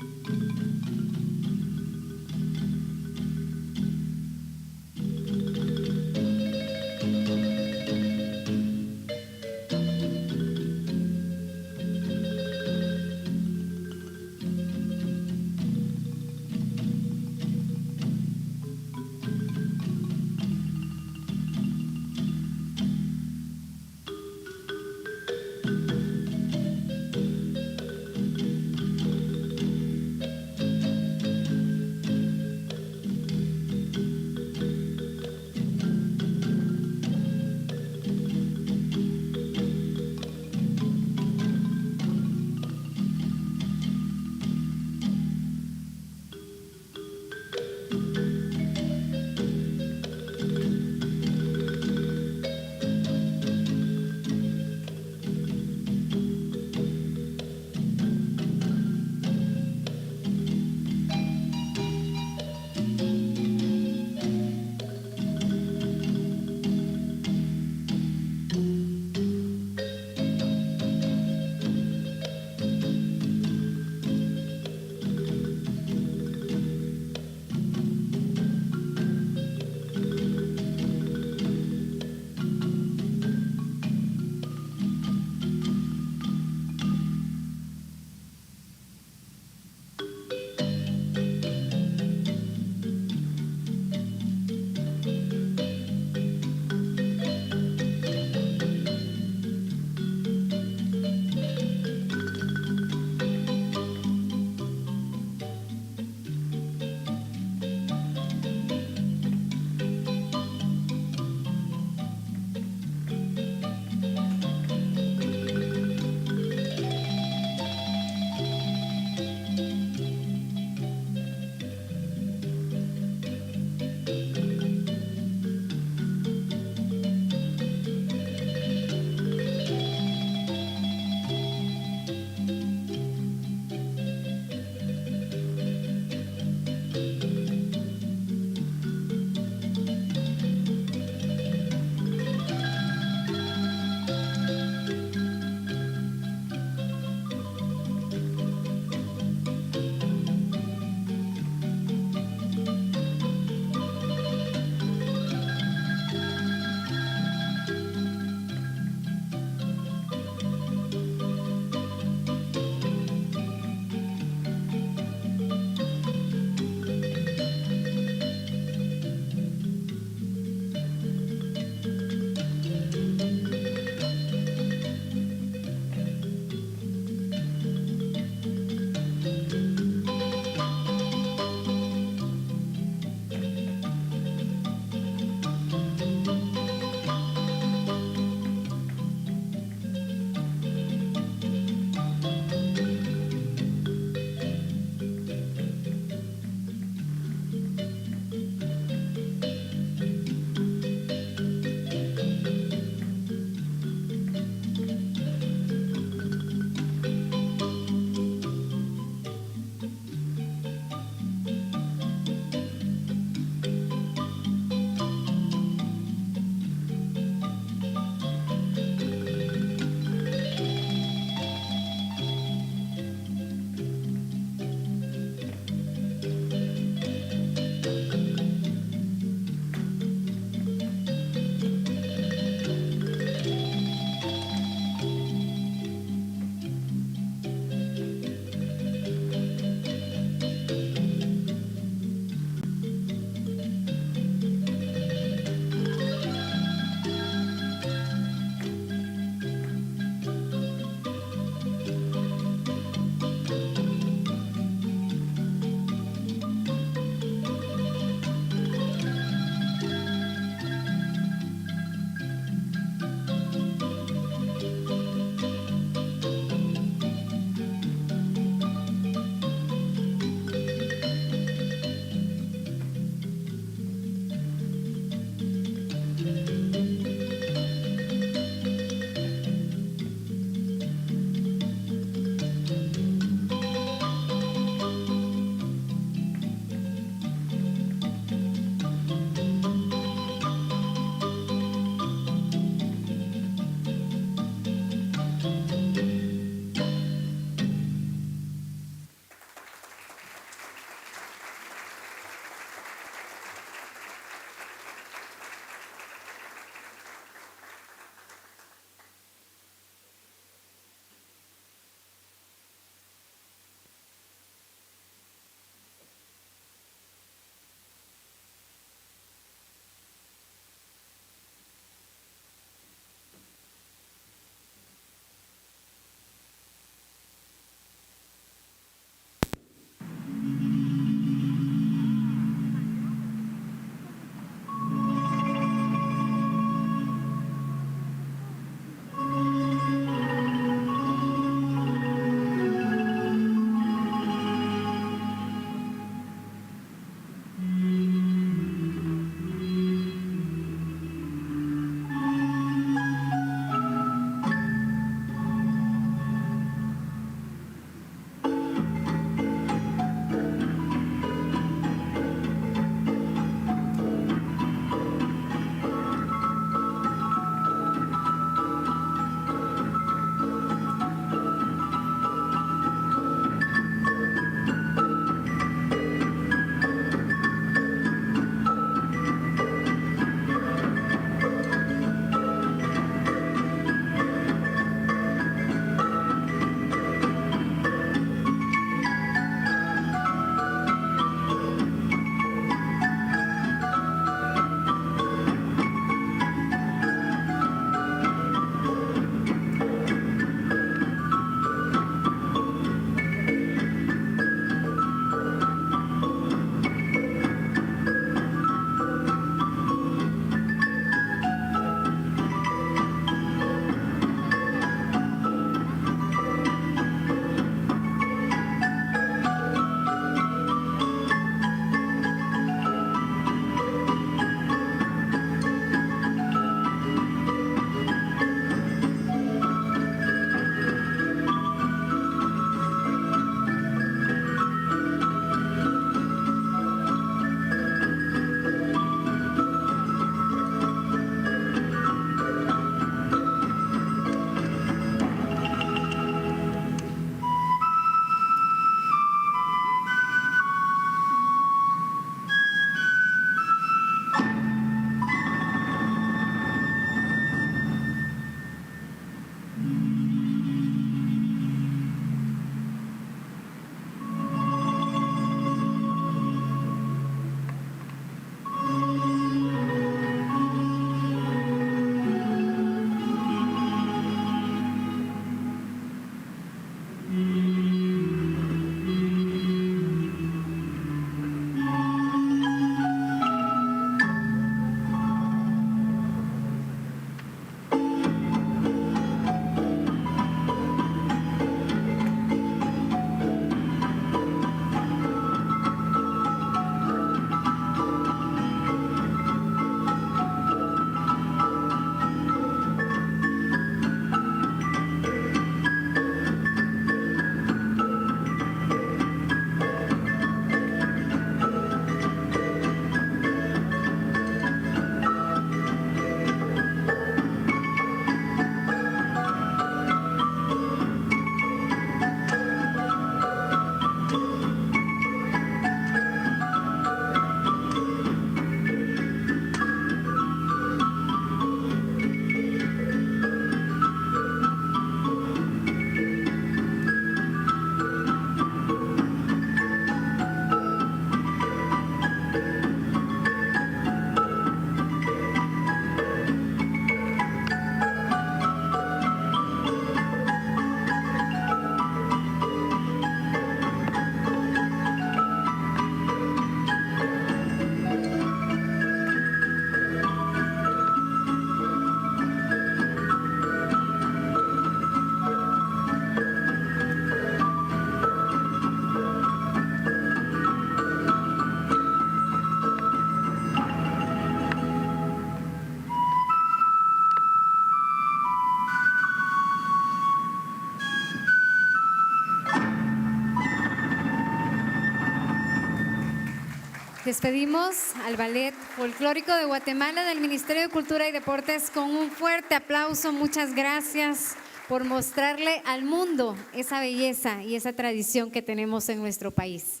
Despedimos al Ballet Folclórico de Guatemala del Ministerio de Cultura y Deportes con un fuerte aplauso. Muchas gracias por mostrarle al mundo esa belleza y esa tradición que tenemos en nuestro país.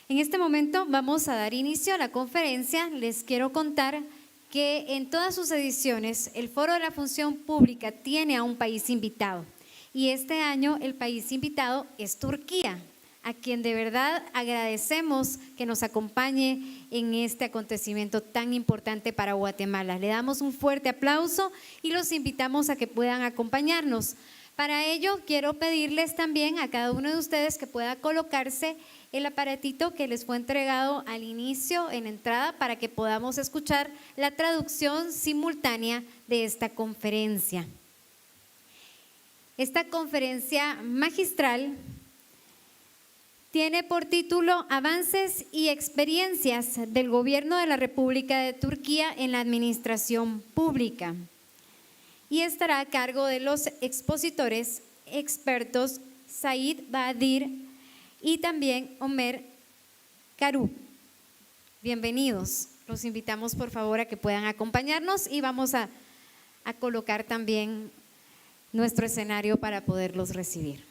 En este momento vamos a dar inicio a la conferencia. Les quiero contar que en todas sus ediciones el Foro de la Función Pública tiene a un país invitado. Y este año el país invitado es Turquía, a quien de verdad agradecemos que nos acompañe en este acontecimiento tan importante para Guatemala. Le damos un fuerte aplauso y los invitamos a que puedan acompañarnos. Para ello, quiero pedirles también a cada uno de ustedes que pueda colocarse el aparatito que les fue entregado al inicio, en entrada, para que podamos escuchar la traducción simultánea de esta conferencia. Esta conferencia magistral tiene por título Avances y experiencias del Gobierno de la República de Turquía en la Administración Pública y estará a cargo de los expositores expertos Said Badir y también Omer Karu. Bienvenidos, los invitamos por favor a que puedan acompañarnos y vamos a colocar también nuestro escenario para poderlos recibir.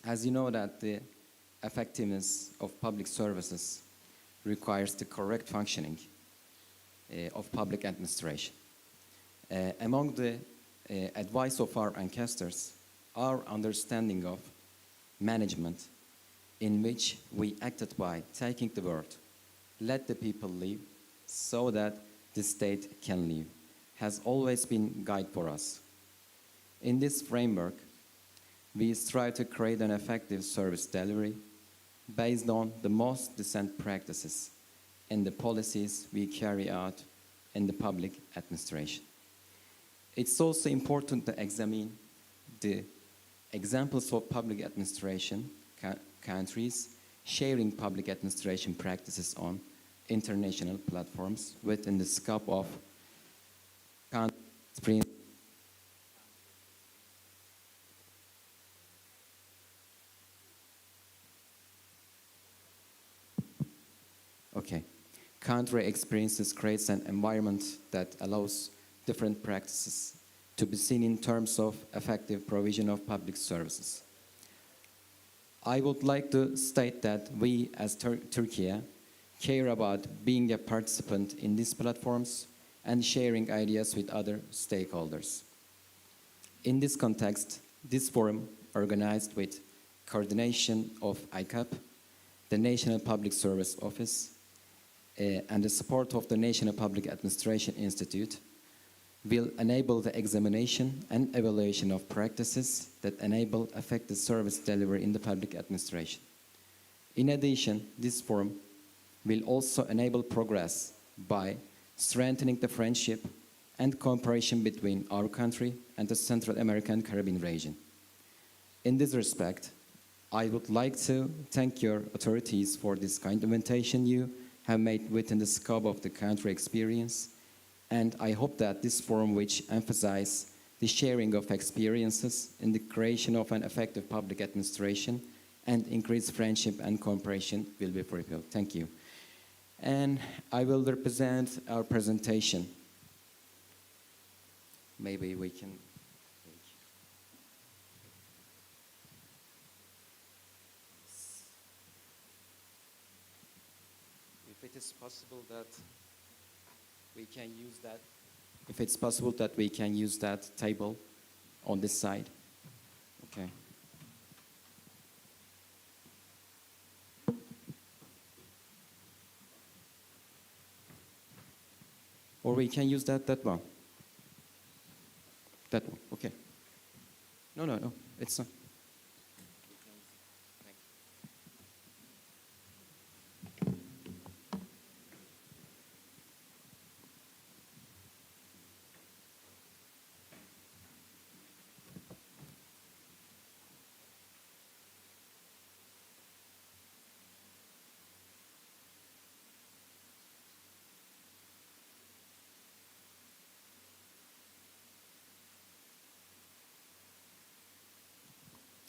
As you know that the effectiveness of public services requires the correct functioning of public administration. Among the advice of our ancestors, our understanding of management, in which we acted by taking the word, let the people live so that the state can live, has always been guide for us. In this framework, we strive to create an effective service delivery based on the most decent practices and the policies we carry out in the public administration. It's also important to examine the examples of public administration countries sharing public administration practices on international platforms within the scope of country. Okay. Country experiences creates an environment that allows different practices to be seen in terms of effective provision of public services. I would like to state that we as Turkey care about being a participant in these platforms and sharing ideas with other stakeholders. In this context, this forum, organized with coordination of ICAP, the National Public Service Office, and the support of the National Public Administration Institute will enable the examination and evaluation of practices that enable effective service delivery in the public administration. In addition, this forum will also enable progress by strengthening the friendship and cooperation between our country and the Central American Caribbean region. In this respect, I would like to thank your authorities for this kind invitation you have made within the scope of the country experience, and I hope that this forum, which emphasizes the sharing of experiences in the creation of an effective public administration and increased friendship and cooperation, will be fulfilled. Thank you. And I will represent our presentation. Maybe we can. If it is possible that we can use that. If it's possible that we can use that table on this side. Okay. Or we can use that one. That one, okay. No, it's not.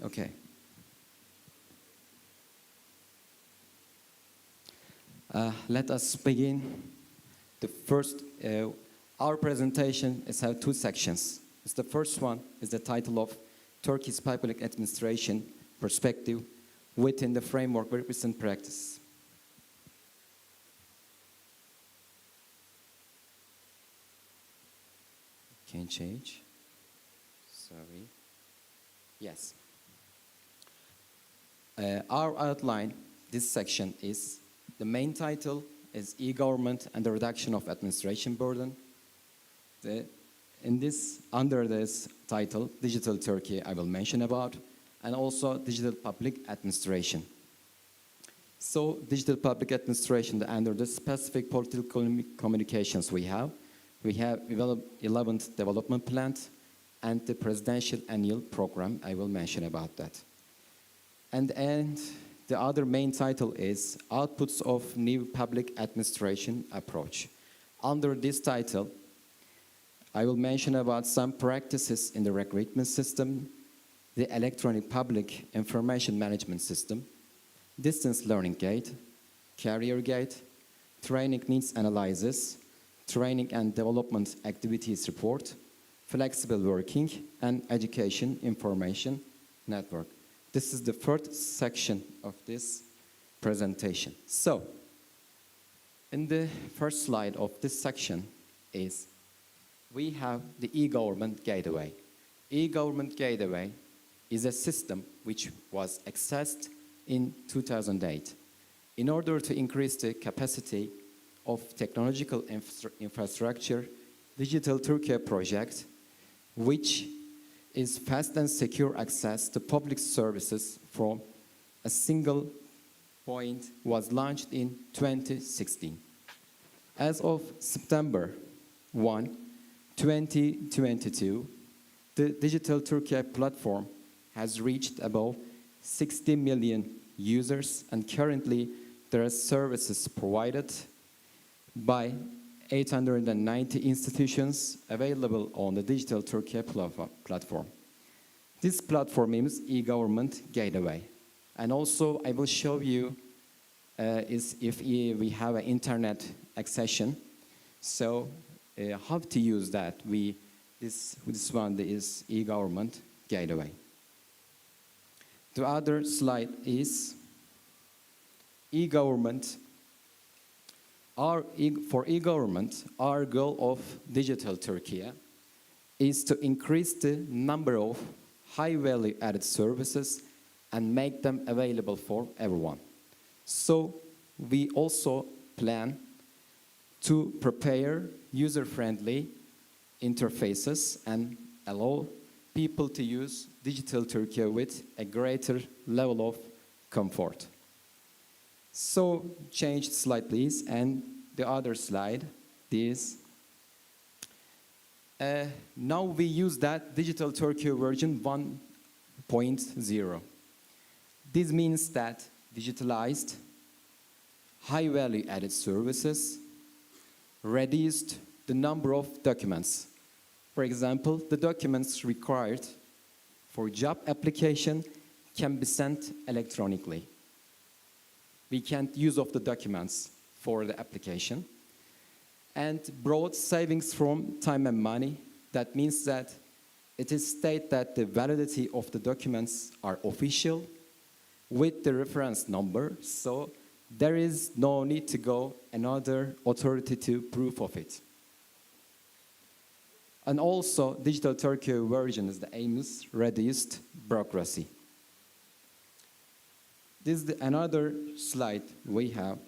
Okay. Let us begin. The first, our presentation has two sections. The first one is the title of Turkey's Public Administration Perspective within the Framework of Recent Practice. Can change. Sorry. Yes. Our outline, this section is, the main title is E-Government and the Reduction of Administration Burden. Under this title, Digital Turkey I will mention about, and also Digital Public Administration. So, Digital Public Administration, under the specific political communications we have 11th Development Plan and the Presidential Annual Program, I will mention about that. And the other main title is Outputs of New Public Administration Approach. Under this title, I will mention about some practices in the recruitment system, the electronic public information management system, distance learning gate, career gate, training needs analysis, training and development activities report, flexible working, and education information network. This is the first section of this presentation. So, in the first slide of this section is, we have the e-government gateway. E-government gateway is a system which was accessed in 2008. In order to increase the capacity of technological infrastructure, Digital Turkey project, which is fast and secure access to public services from a single point, was launched in 2016. As of September 1, 2022, the Digital Turkey platform has reached above 60 million users, and currently there are services provided by 890 institutions available on the Digital Turkey platform. This platform is e-government gateway. And also I will show you if we have an internet accession. So how to use that? This one is e-government gateway. The other slide is e-government. For e-government, our goal of Digital Turkey is to increase the number of high value added services and make them available for everyone. So we also plan to prepare user-friendly interfaces and allow people to use digital Turkey with a greater level of comfort. So change the slide, please, and the other slide, this. Now we use that digital Turkey version 1.0. This means that digitalized, high-value added services reduced the number of documents. For example, the documents required for job application can be sent electronically. We can't use of the documents for the application. And brought savings from time and money. That means that it is stated that the validity of the documents are official with the reference number, so there is no need to go another authority to proof of it. And also, digital Turkey version is the aims reduced bureaucracy. This is another slide we have.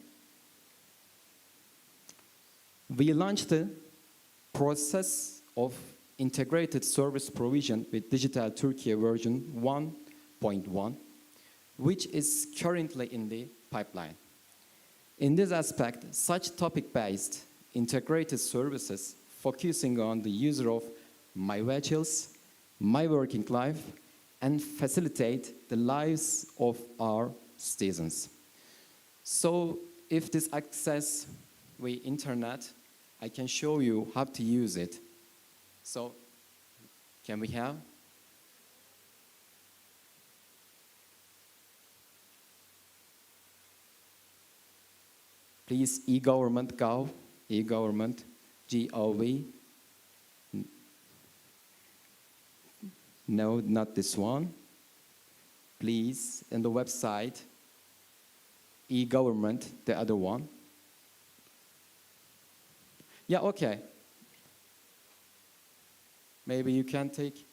We launched the process of integrated service provision with digital Turkey version 1.1, which is currently in the pipeline. In this aspect, such topic-based integrated services focusing on the user of my vehicles, my working life, and facilitate the lives of our citizens. So if this access with internet, I can show you how to use it. So can we have? Please, e-government Gov, e-government Gov. No, not this one. Please, in the website, e-government, the other one. Yeah, okay. Maybe you can take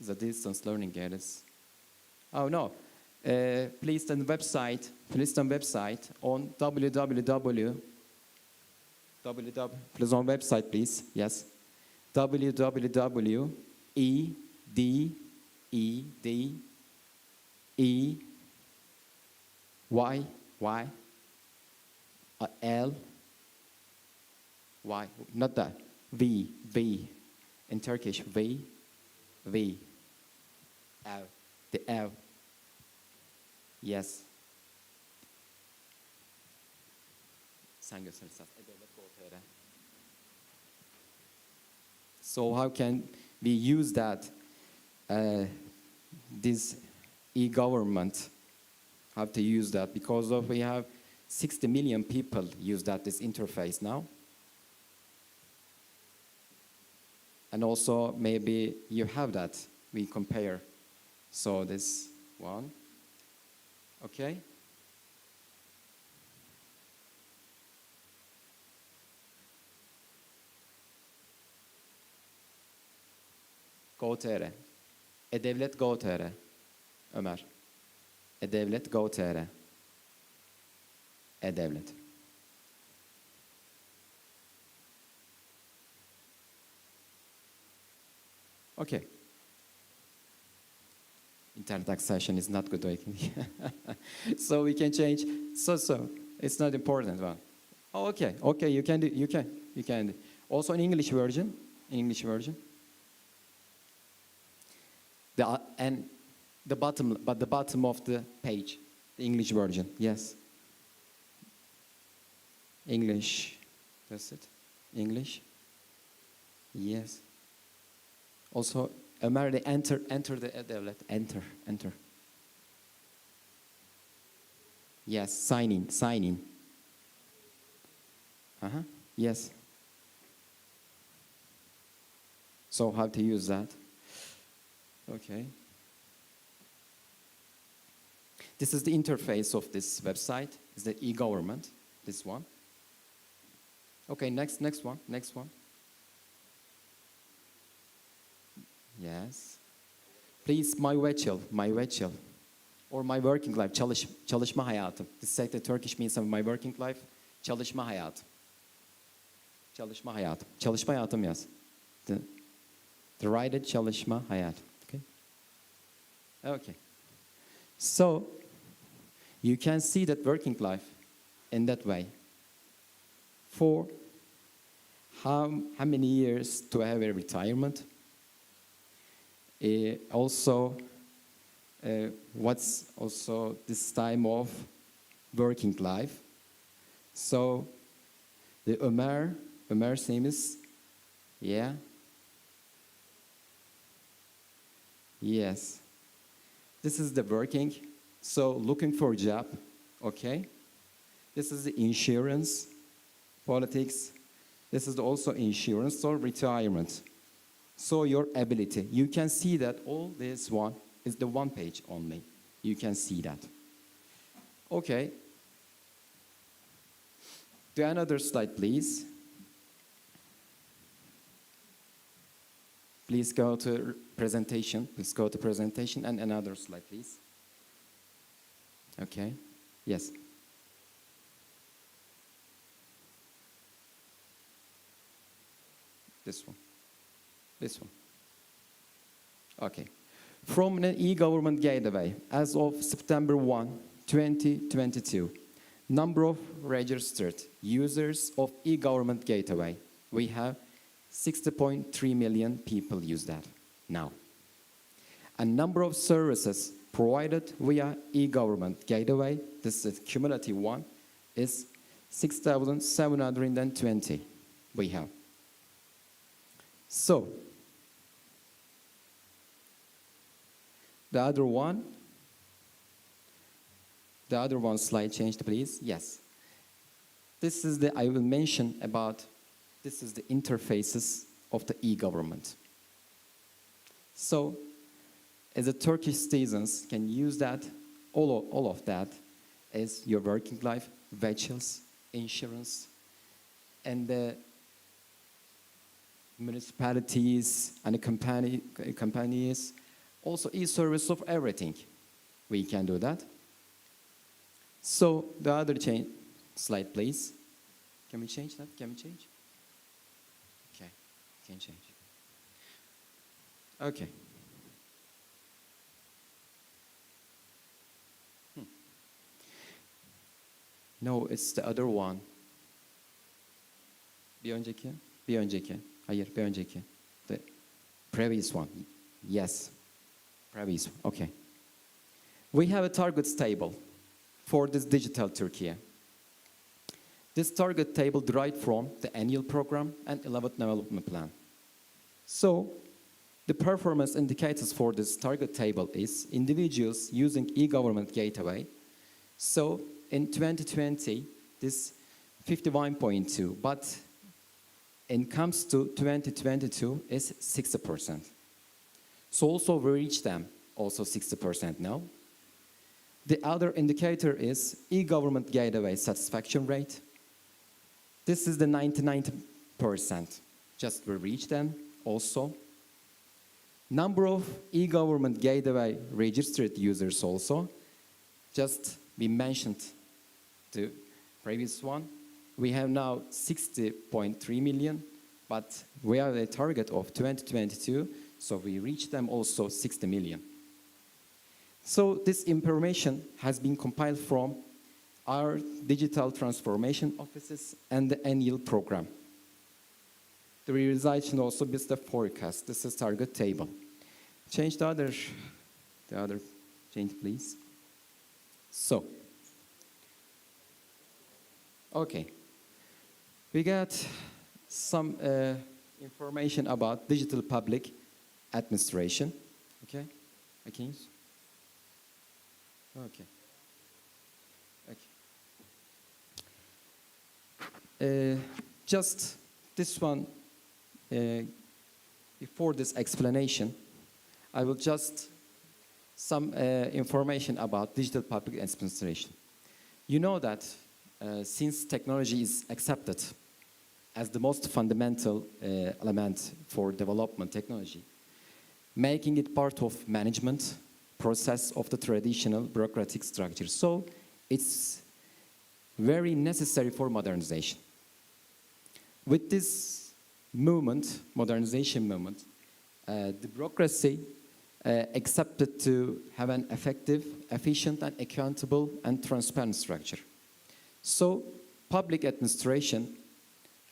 the distance learning aids. Oh no. Please on the website, on www. Please on website, please. Yes. Why? Not that. V. In Turkish, V. L. The L. Yes. So how can we use that, this e-government, how to use that? Because we have 60 million people use this interface now. And also, maybe you have that, we compare. So this one, okay? Go.tr, E-Devlet Go.tr, Ömer. E-Devlet Go.tr, E-Devlet. Okay. Internet accession is not good. So we can change. So it's not important one. Oh, okay. You can do. You can. Also in English version. The bottom of the page, the English version. Yes. English. That's it. English. Yes. Also, Ömer, enter the devlet. Enter. Yes, sign in. Yes. So how to use that? Okay. This is the interface of this website. It's the e-government, this one. Okay, next one. Yes. Please, my vehicle. or my working life, çalışma hayatım. This is like the Turkish means of my working life, çalışma hayatım. Çalışma hayatım. Çalışma hayatım yaz. The writer çalışma hayatım. Okay? Okay. So, you can see that working life in that way. For how many years to have a retirement? Also, what's also this time of working life? So, the Ömer's name is, yeah? Yes. This is the working, so looking for a job, okay? This is the insurance, politics. This is also insurance or retirement. So your ability, you can see that all this one is the one page only. You can see that. Okay. To another slide, please. Please go to presentation. Please go to presentation and another slide, please. Okay. Yes. This one. This one. Okay. From an e-government gateway, as of September 1, 2022, number of registered users of e-government gateway, we have 60.3 million people use that now. And number of services provided via e-government gateway, this is cumulative one, is 6,720 we have. So, the other one slide changed, please. Yes. This is I will mention about, this is the interfaces of the e-government. So, as a Turkish citizens can use that, all of that as your working life, vehicles, insurance, and the municipalities and companies, also e-service of everything. We can do that. So the other slide, please. Can we change that? Can we change? Okay, can change. Okay. No, it's the other one. Bir önceki. Hayır, bir önceki. The previous one. Yes. Previous. Okay. We have a targets table for this digital Turkey. This target table derived from the annual program and 11th development plan. So, the performance indicators for this target table is individuals using e-government gateway. So, in 2020, this 51.2, but it comes to 2022 is 60%. So also we reach them, also 60% now. The other indicator is e-government gateway satisfaction rate. This is the 99%. Just we reach them also. Number of e-government gateway registered users also. Just we mentioned the previous one. We have now 60.3 million, but we have a target of 2022, so we reach them also 60 million. So this information has been compiled from our digital transformation offices and the annual program. The realization also is the forecast. This is target table. Change the other change, please. So, okay. We got some information about digital public administration. Okay? Okay. Okay. Okay. Just this one, before this explanation, I will just some information about digital public administration. You know that since technology is accepted as the most fundamental element for development technology, making it part of management process of the traditional bureaucratic structure. So it's very necessary for modernization. With this movement, modernization movement, the bureaucracy accepted to have an effective, efficient, and accountable and transparent structure. So public administration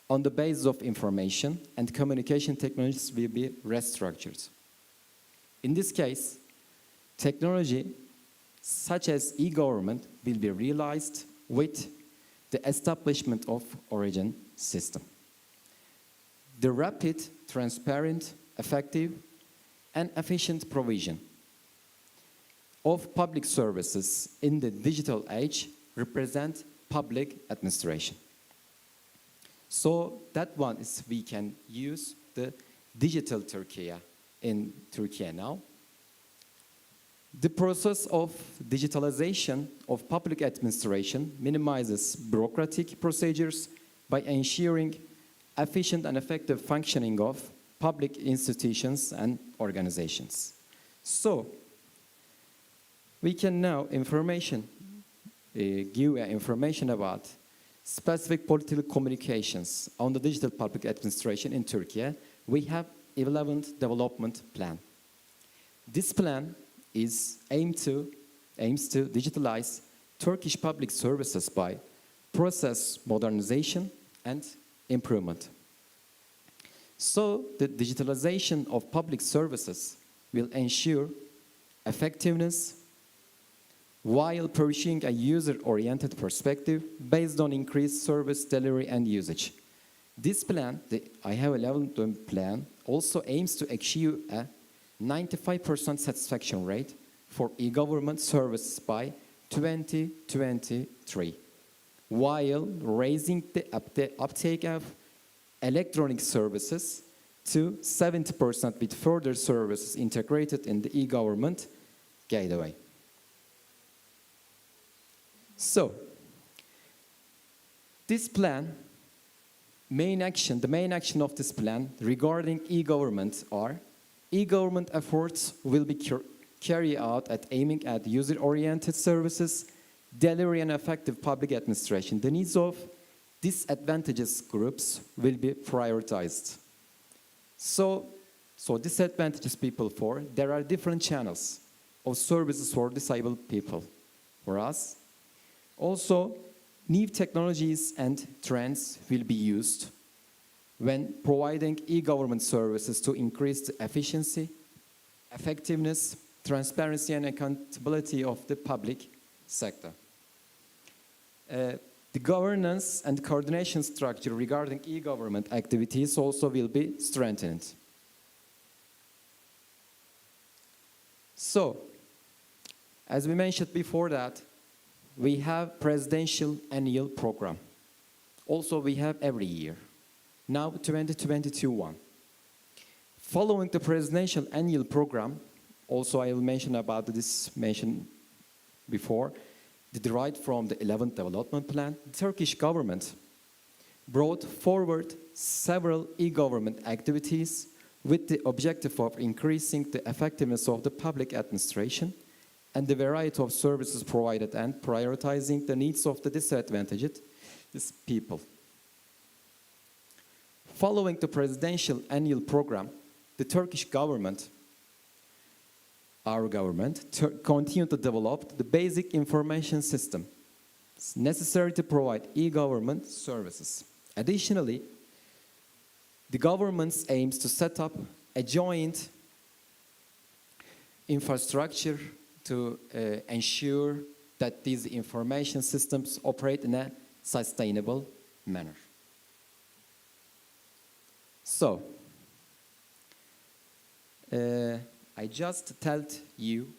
on the basis of information and communication technologies will be restructured. In this case, technology such as e-government will be realized with the establishment of origin system. The rapid, transparent, effective, and efficient provision of public services in the digital age represent public administration. So that one is we can use the digital Turkey in Turkey now. The process of digitalization of public administration minimizes bureaucratic procedures by ensuring efficient and effective functioning of public institutions and organizations. So, we can now give information about specific political communications on the digital public administration in Turkey. We have 11th development plan. This plan aims to digitalize Turkish public services by process modernization and improvement. So the digitalization of public services will ensure effectiveness while pursuing a user-oriented perspective based on increased service delivery and usage. This plan, the I have 11th plan, also aims to achieve a 95% satisfaction rate for e-government services by 2023, while raising the uptake of electronic services to 70% with further services integrated in the e-government gateway. So, this plan, the main action of this plan regarding e-government are e-government efforts will be carried out at aiming at user-oriented services, delivery and effective public administration. The needs of disadvantaged groups will be prioritized. So disadvantaged people there are different channels of services for disabled people. For us, also, new technologies and trends will be used when providing e-government services to increase the efficiency, effectiveness, transparency, and accountability of the public sector. The governance and coordination structure regarding e-government activities also will be strengthened. So, as we mentioned before that, we have presidential annual program. Also, we have every year. Now, 2022 one. Following the presidential annual program, also I will mention about this mentioned before, derived from the 11th development plan, the Turkish government brought forward several e-government activities with the objective of increasing the effectiveness of the public administration and the variety of services provided and prioritizing the needs of the disadvantaged people. Following the presidential annual program, the Turkish government, our government, continued to develop the basic information system necessary to provide e-government services. Additionally, the government aims to set up a joint infrastructure to ensure that these information systems operate in a sustainable manner. So, I just told you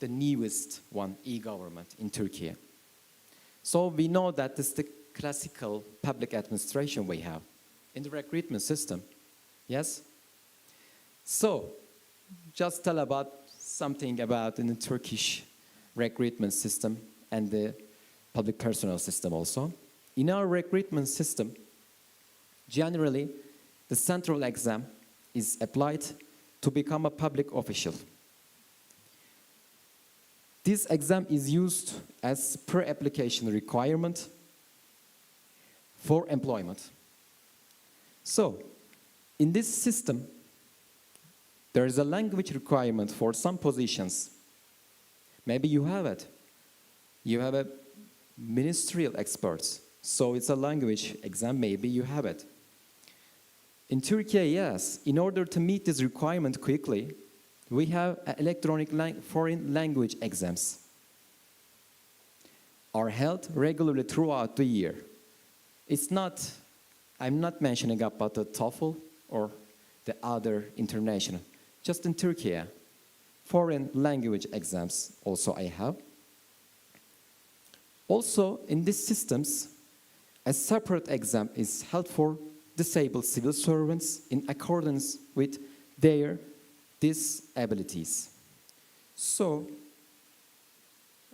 the newest one, e-government in Turkey. So we know that this is the classical public administration we have in the recruitment system, yes? So, just tell about something about in the Turkish recruitment system and the public personnel system also. In our recruitment system, generally, the central exam is applied to become a public official. This exam is used as pre-application requirement for employment. So, in this system, there is a language requirement for some positions. Maybe you have it. You have a ministerial experts, so it's a language exam, maybe you have it. In Turkey, yes, in order to meet this requirement quickly, we have electronic foreign language exams are held regularly throughout the year. I'm not mentioning about the TOEFL or the other international, just in Turkey. Foreign language exams also I have. Also, in these systems, a separate exam is held for disabled civil servants in accordance with their disabilities. So,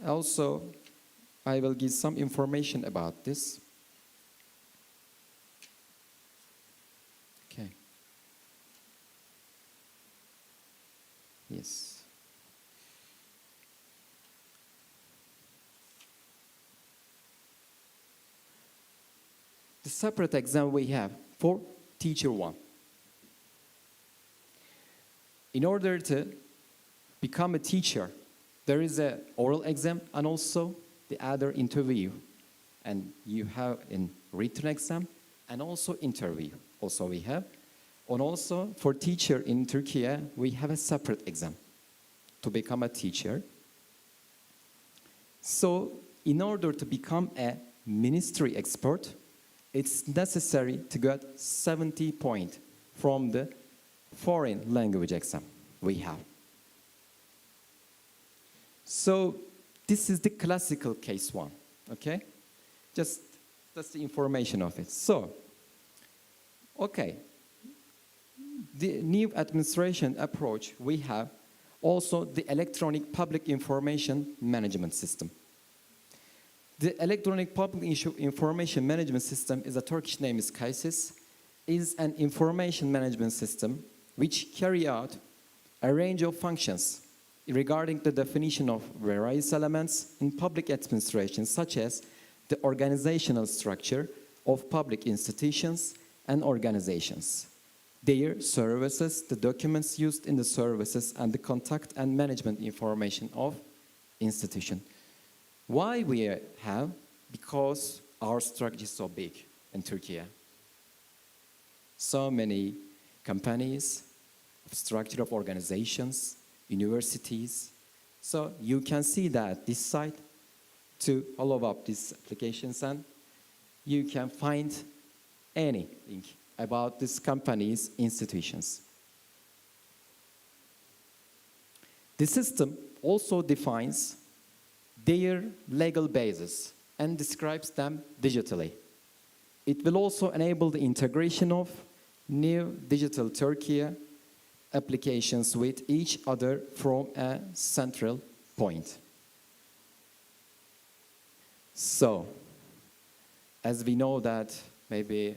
also, I will give some information about this. Okay. Yes. The separate exam we have for Teacher 1. In order to become a teacher, there is an oral exam and also the other interview. And you have a written exam and also interview. Also we have. And also for teacher in Turkey, we have a separate exam to become a teacher. So in order to become a ministry expert, it's necessary to get 70 points from the foreign language exam we have. So this is the classical case 1, okay? Just that's the information of it. So, okay. The new administration approach we have also the electronic public information management system. The electronic public information management system is a Turkish name is Cuáles, is an information management system which carry out a range of functions regarding the definition of various elements in public administration, such as the organizational structure of public institutions and organizations, their services, the documents used in the services, and the contact and management information of institution. Why we have? Because our structure is so big in Turkey. So many companies, structure of organizations, universities. So you can see that this site to follow up these applications, and you can find anything about these companies, institutions. The system also defines their legal basis and describes them digitally. It will also enable the integration of new digital Turkey applications with each other from a central point. So, as we know that maybe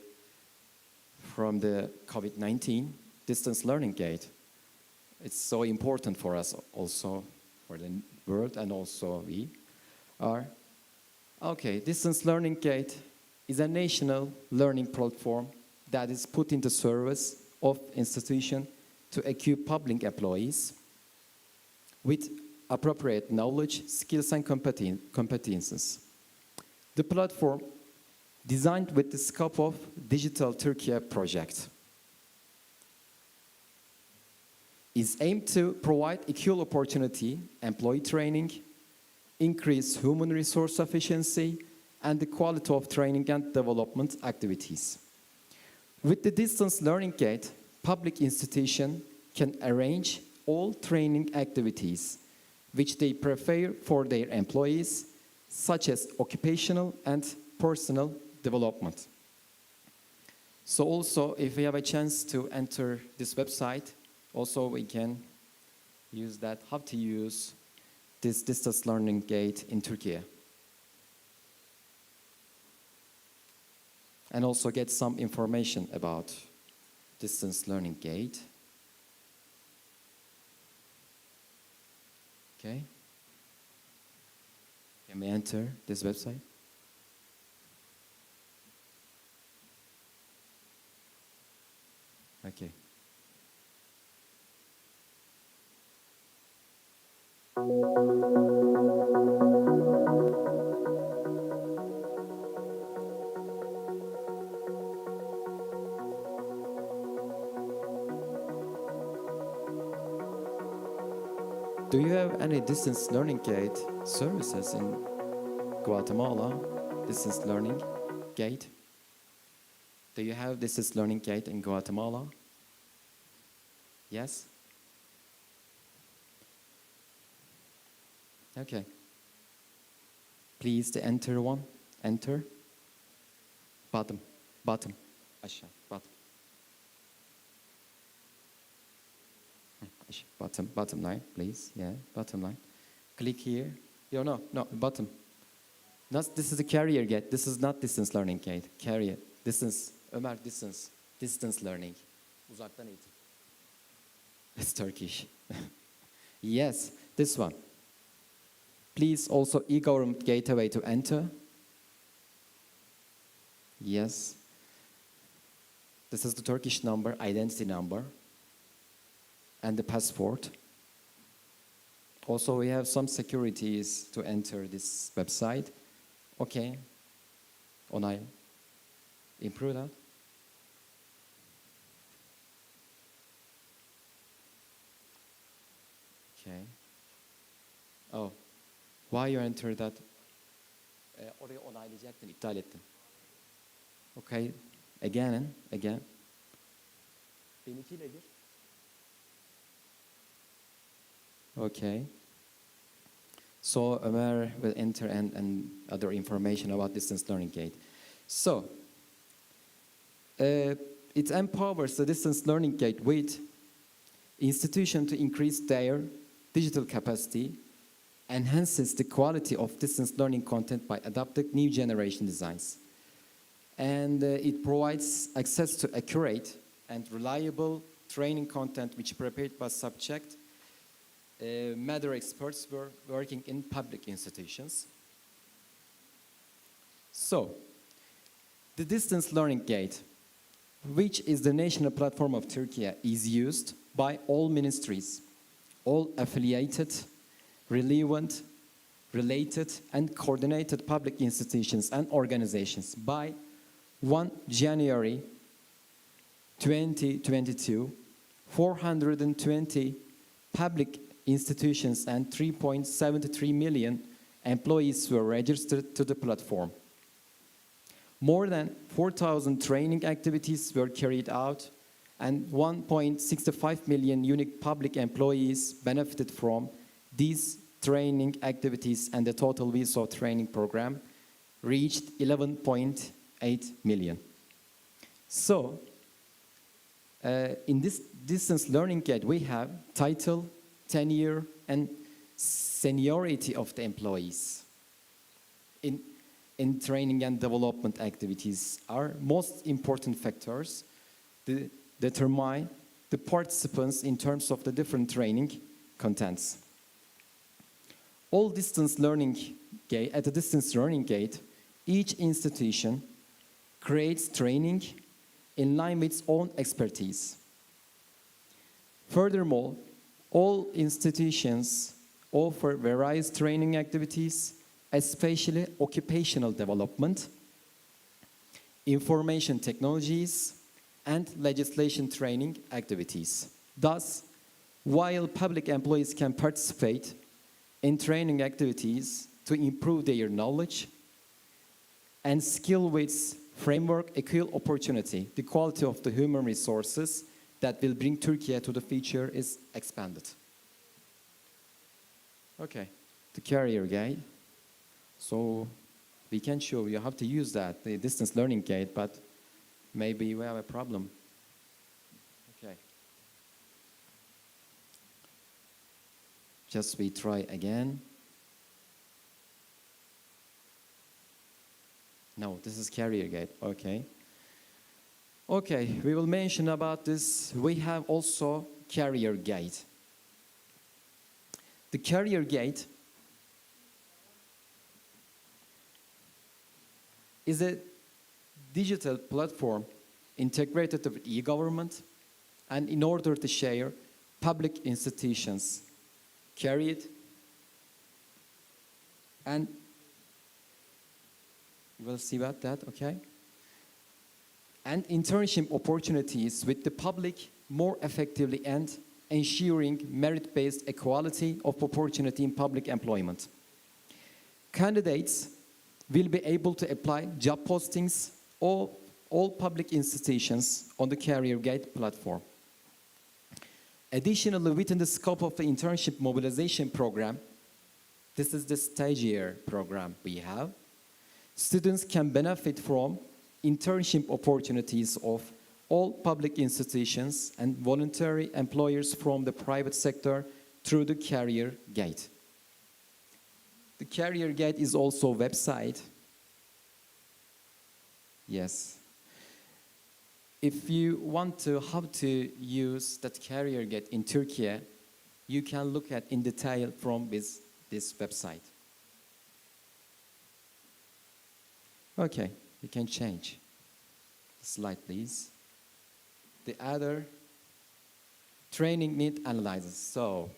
from the COVID-19 distance learning gate, it's so important for us also, for the world, and also we are. Okay, distance learning gate is a national learning platform that is put into service of institution to equip public employees with appropriate knowledge, skills, and competences. The platform, designed with the scope of Digital Turkey project, is aimed to provide equal opportunity, employee training, increase human resource efficiency, and the quality of training and development activities. With the distance learning gate, public institution can arrange all training activities which they prefer for their employees, such as occupational and personal development. So also, if we have a chance to enter this website, also we can use that, how to use this distance learning gate in Turkey. And also get some information about distance learning gate. Okay. Can we enter this website? Okay. Do you have any distance learning gate services in Guatemala? Distance learning gate? Do you have distance learning gate in Guatemala? Yes? Okay. Please enter one. Enter. Bottom. Bottom. Aşağı. Bottom. Bottom line, please. Yeah, bottom line. Click here. No, bottom. This is the carrier gate. This is not distance learning gate. Carrier. Distance. Ömer, distance. Distance learning. Uzaktan eğitim. It's Turkish. Yes, this one. Please also e-government gateway to enter. Yes. This is the Turkish number, identity number, and the passport. Also, we have some securities to enter this website. Okay. Onay. Improve that. Okay. Oh. Why you enter that? Oraya onaylayacaktın, iptal ettin. Okay. Again. Benimki nedir? Okay. So Ömer will enter and other information about distance learning gate. So it empowers the distance learning gate with institutions to increase their digital capacity, enhances the quality of distance learning content by adopting new generation designs. And it provides access to accurate and reliable training content which prepared by subject matter experts working in public institutions. So, the distance learning gate, which is the national platform of Turkey, is used by all ministries, all affiliated, relevant, related, and coordinated public institutions and organizations by 1 January 2022, 420 public institutions and 3.73 million employees were registered to the platform. More than 4,000 training activities were carried out, and 1.65 million unique public employees benefited from these training activities, and the total visa training program reached 11.8 million. So, in this distance learning gate, we have title, tenure, and seniority of the employees in training and development activities are most important factors to determine the participants in terms of the different training contents. All distance learning gate, at the distance learning gate, each institution creates training in line with its own expertise. Furthermore, all institutions offer various training activities, especially occupational development, information technologies, and legislation training activities. Thus, while public employees can participate in training activities to improve their knowledge and skill with framework equal opportunity, the quality of the human resources that will bring Turkey to the future is expanded. Okay, the carrier guide. So we can show you have to use that, the distance learning gate, but maybe we have a problem. Okay. Just we try again. No, this is carrier gate, okay. Okay, we will mention about this. We have also carrier gate. The carrier gate is a digital platform integrated with e-government, and in order to share public institutions carried and we'll see about that, okay? And internship opportunities with the public more effectively and ensuring merit-based equality of opportunity in public employment. Candidates will be able to apply job postings of all public institutions on the Career Gate platform. Additionally, within the scope of the internship mobilization program, this is the stagiaire program we have, students can benefit from internship opportunities of all public institutions and voluntary employers from the private sector through the Career Gate. The Career Gate is also a website. Yes. If you want to how to use that Career Gate in Turkey, you can look at in detail from this website. Okay, you can change the slide, please. The other training need analysis. So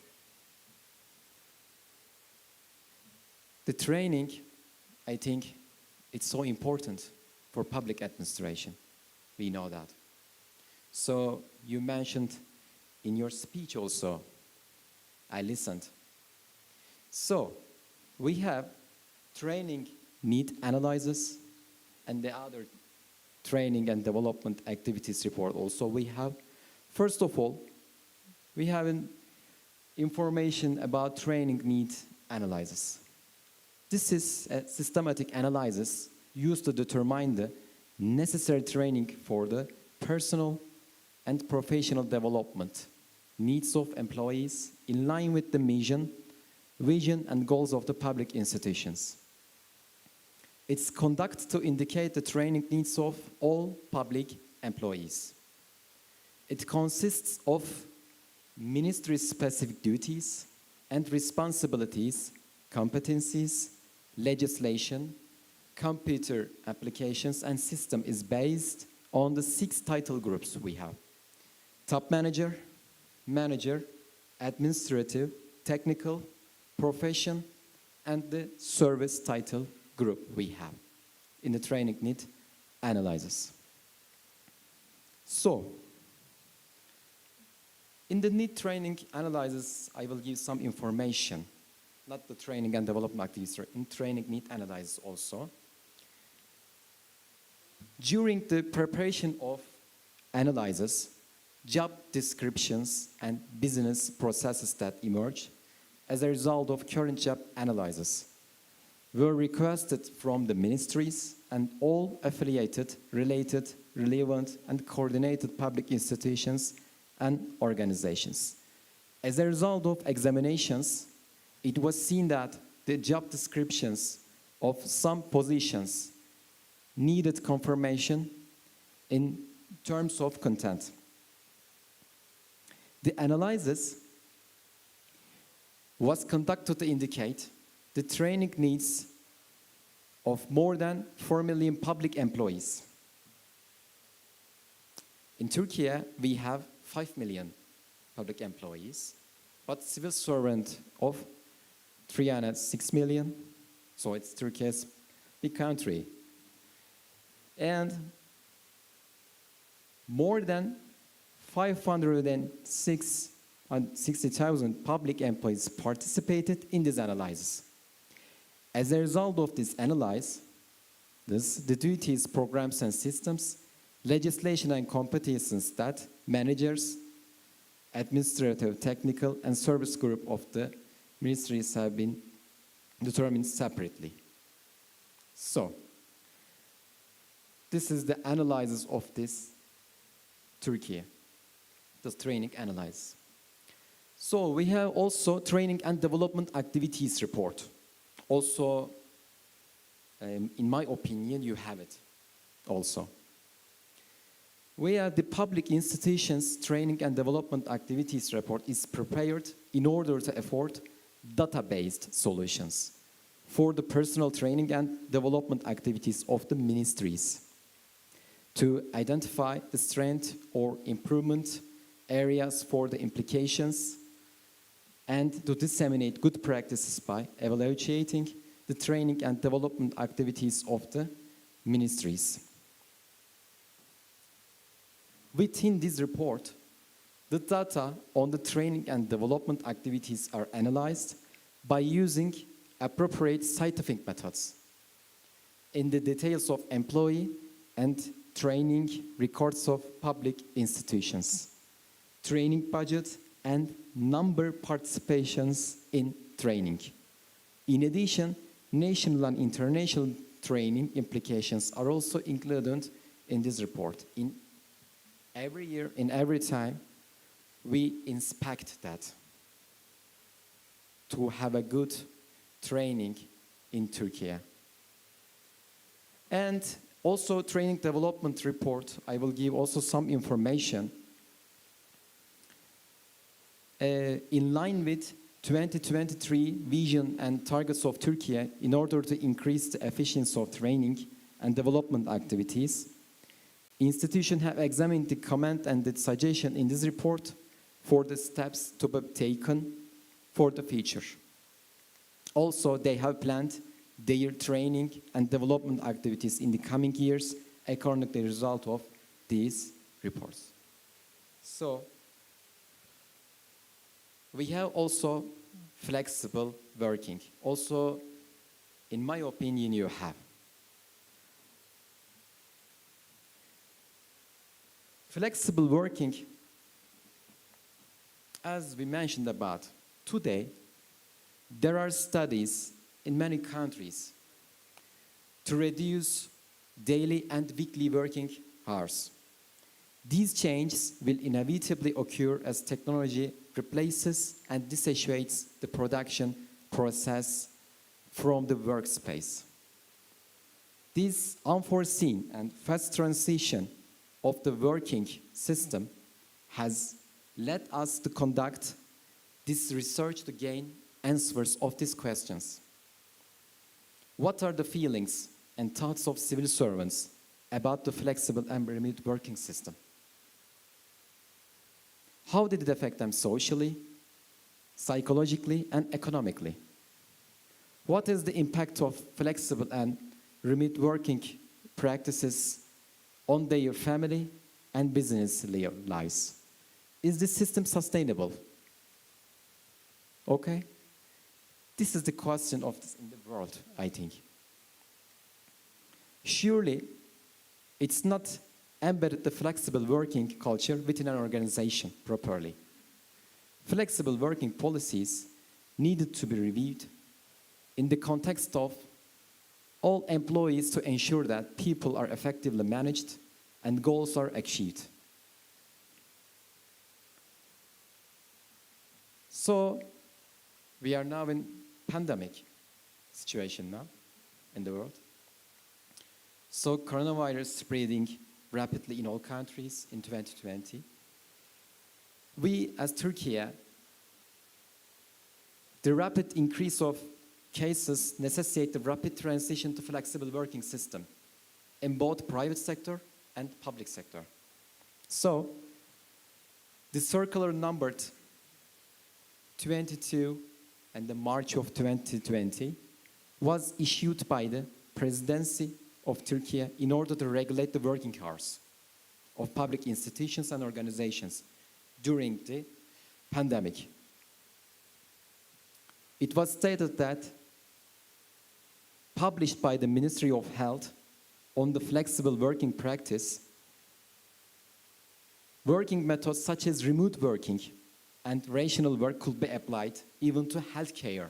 the training, I think it's so important for public administration. We know that. So you mentioned in your speech also, I listened. So we have training need analysis and the other training and development activities report also we have. First of all, we have information about training need analysis. This is a systematic analysis used to determine the necessary training for the personal and professional development needs of employees in line with the mission, vision, and goals of the public institutions. It's conducted to indicate the training needs of all public employees. It consists of ministry-specific duties and responsibilities, competencies, legislation, computer applications, and system is based on the 6 title groups we have. Top manager, manager, administrative, technical, profession, and the service title group we have in the training need analysis. So, in the need training analysis, I will give some information, not the training and development activities, in training need analysis also. During the preparation of analysis, job descriptions and business processes that emerge as a result of current job analysis were requested from the ministries and all affiliated, related, relevant, and coordinated public institutions and organizations. As a result of examinations, it was seen that the job descriptions of some positions needed confirmation in terms of content. The analysis was conducted to indicate the training needs of more than 4 million public employees. In Turkey, we have 5 million public employees, but civil servant of 306 million, so it's Turkey's big country. And more than 560,000 public employees participated in this analysis. As a result of this analysis, the duties, programs, and systems, legislation and competencies that managers, administrative, technical, and service group of the ministries have been determined separately. So, this is the analysis of this Turkey, the training analysis. So we have also training and development activities report. Also, in my opinion, you have it also. We have the public institutions training and development activities report is prepared in order to afford data-based solutions for the personal training and development activities of the ministries to identify the strength or improvement areas for the implications and to disseminate good practices by evaluating the training and development activities of the ministries. Within this report, the data on the training and development activities are analyzed by using appropriate scientific methods in the details of employee and training records of public institutions, training budget, and number participations in training. In addition, national and international training implications are also included in this report. In every year, in every time, we inspect that to have a good training in Turkey. And also training development report, I will give also some information in line with 2023 vision and targets of Turkey in order to increase the efficiency of training and development activities. Institutions have examined the comment and the suggestion in this report for the steps to be taken for the future. Also, they have planned their training and development activities in the coming years according to the result of these reports. So, we have also flexible working. Also, in my opinion, you have. Flexible working, as we mentioned about today, there are studies in many countries to reduce daily and weekly working hours. These changes will inevitably occur as technology replaces and dissuades the production process from the workspace. This unforeseen and fast transition of the working system has led us to conduct this research to gain answers of these questions. What are the feelings and thoughts of civil servants about the flexible and remote working system? How did it affect them socially, psychologically, and economically? What is the impact of flexible and remote working practices on their family and business lives? Is this system sustainable? Okay? This is the question of this in the world, I think. Surely, it's not embedded the flexible working culture within an organization properly. Flexible working policies needed to be reviewed in the context of all employees to ensure that people are effectively managed and goals are achieved. So, we are now in pandemic situation now in the world. So, coronavirus spreading rapidly in all countries in 2020. We, as Turkey, the rapid increase of cases necessitate the rapid transition to flexible working system in both private sector and public sector. So, the circular numbered 22 and the March of 2020 was issued by the Presidency of Turkey in order to regulate the working hours of public institutions and organizations during the pandemic. It was stated that, published by the Ministry of Health on the flexible working practice, working methods such as remote working and rational work could be applied even to healthcare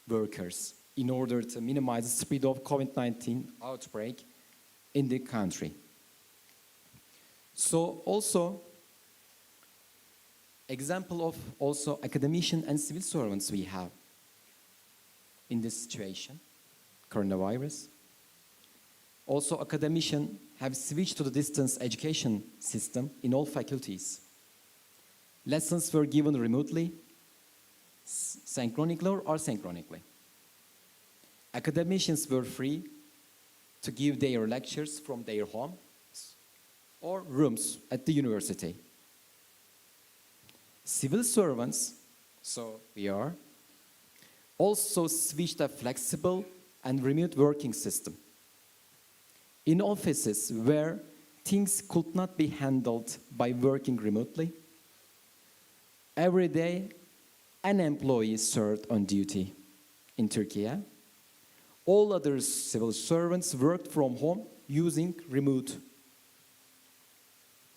workers in order to minimize the spread of COVID-19 outbreak in the country. So also, example of also academician and civil servants we have in this situation, coronavirus. Also, academicians have switched to the distance education system in all faculties. Lessons were given remotely, synchronically or asynchronically. academicians were free to give their lectures from their homes or rooms at the university. Civil servants, so we are, also switched a flexible and remote working system. In offices where things could not be handled by working remotely, every day an employee served on duty. In Turkey, all other civil servants worked from home using remote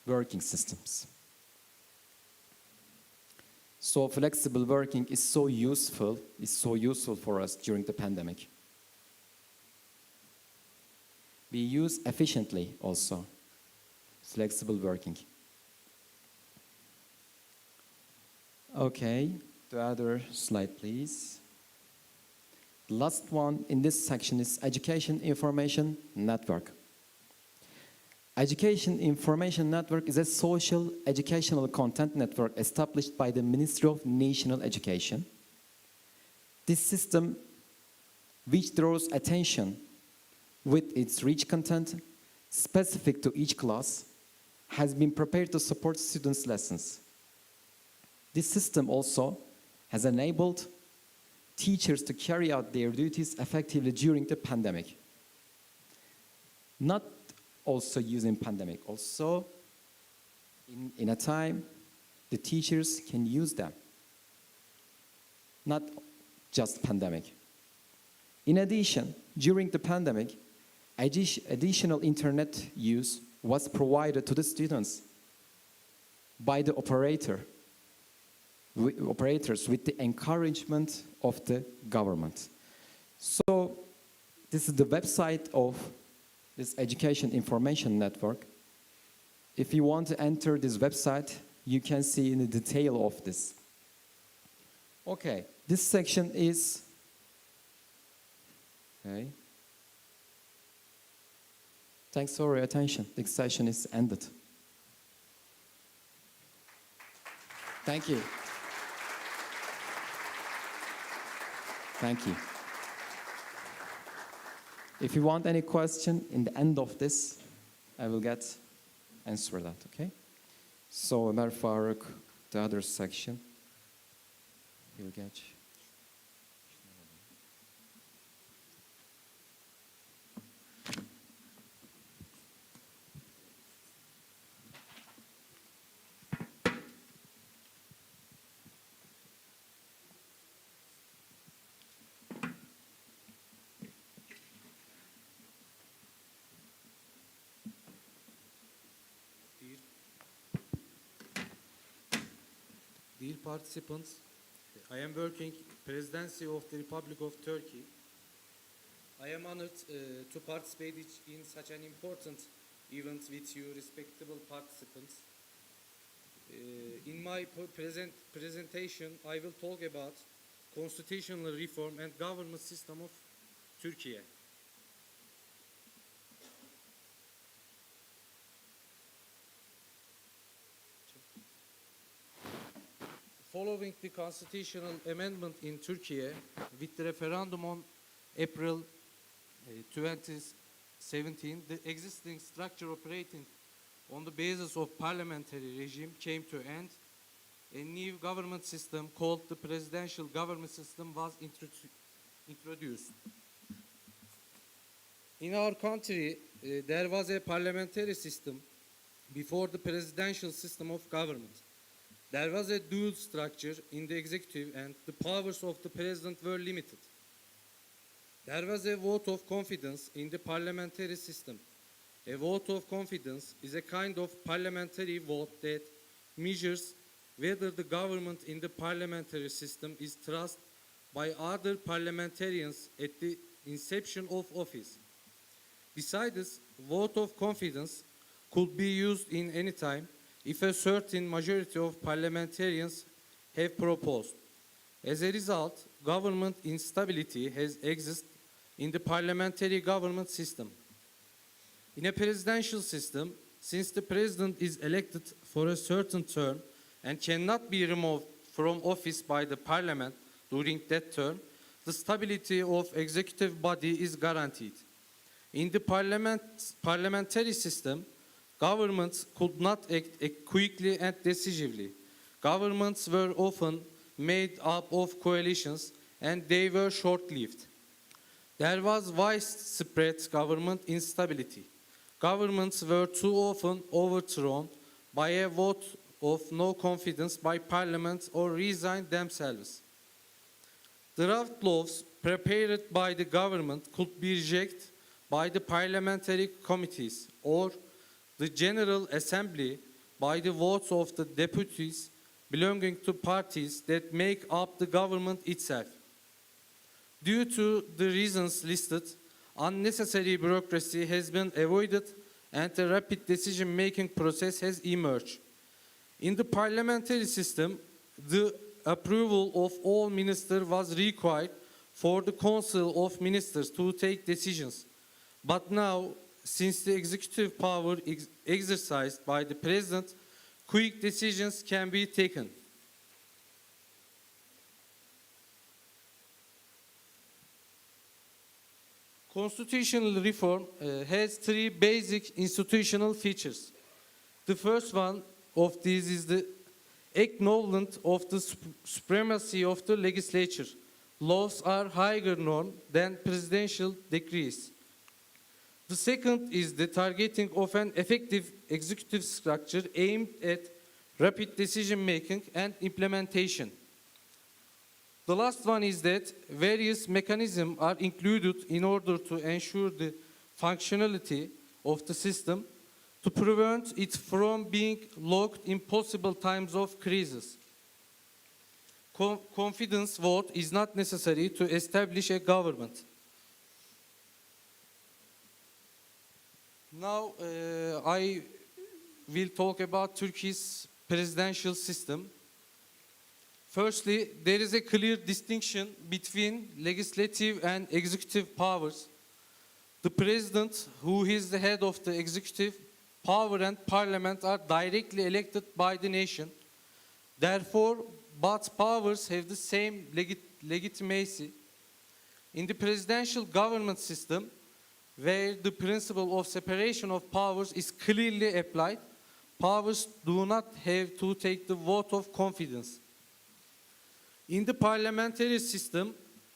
working systems. So flexible working is so useful for us during the pandemic. We use efficiently also flexible working. Okay, the other slide, please. The last one in this section is Education Information Network. Education Information Network is a social educational content network established by the Ministry of National Education. This system, which draws attention with its rich content specific to each class, has been prepared to support students' lessons. This system also has enabled teachers to carry out their duties effectively during the pandemic. Not also using pandemic, also in a time the teachers can use them. Not just pandemic. In addition, during the pandemic, additional internet use was provided to the students by the operators with the encouragement of the government. So this is the website of this Education Information Network. If you want to enter this website, you can see in the detail of this. Okay, this section is, okay. Thanks for your attention. This session is ended. Thank you. Thank you. If you want any question in the end of this, I will answer that, okay? So, Ömer Faruk, the other section, you'll get. Dear participants, I am working Presidency of the Republic of Turkey. I am honored to participate in such an important event with you, respectable participants. In my presentation, I will talk about constitutional reform and government system of Turkey. Following the constitutional amendment in Turkey with the referendum on April 2017, the existing structure operating on the basis of parliamentary regime came to end. A new government system called the presidential government system was introduced. In our country, there was a parliamentary system before the presidential system of government. There was a dual structure in the executive and the powers of the president were limited. There was a vote of confidence in the parliamentary system. A vote of confidence is a kind of parliamentary vote that measures whether the government in the parliamentary system is trusted by other parliamentarians at the inception of office. Besides, vote of confidence could be used in any time if a certain majority of parliamentarians have proposed. As a result, government instability has existed in the parliamentary government system. In a presidential system, since the president is elected for a certain term and cannot be removed from office by the parliament during that term, the stability of executive body is guaranteed. In the parliamentary system, governments could not act quickly and decisively. Governments were often made up of coalitions and they were short-lived. There was widespread government instability. Governments were too often overthrown by a vote of no confidence by parliament or resigned themselves. Draft laws prepared by the government could be rejected by the parliamentary committees or the General Assembly by the votes of the deputies belonging to parties that make up the government itself. Due to the reasons listed, unnecessary bureaucracy has been avoided and a rapid decision-making process has emerged. In the parliamentary system, the approval of all ministers was required for the Council of Ministers to take decisions. But now, since the executive power is exercised by the President, quick decisions can be taken. Constitutional reform has three basic institutional features. The first one of these is the acknowledgement of the supremacy of the legislature. Laws are higher known than presidential decrees. The second is the targeting of an effective executive structure aimed at rapid decision-making and implementation. The last one is that various mechanisms are included in order to ensure the functionality of the system to prevent it from being locked in possible times of crisis. Confidence vote is not necessary to establish a government. Now I will talk about Turkey's presidential system. Firstly, there is a clear distinction between legislative and executive powers. The president, who is the head of the executive power, and parliament are directly elected by the nation. Therefore, both powers have the same legitimacy. In the presidential government system, where the principle of separation of powers is clearly applied, powers do not have to take the vote of confidence. In the parliamentary system,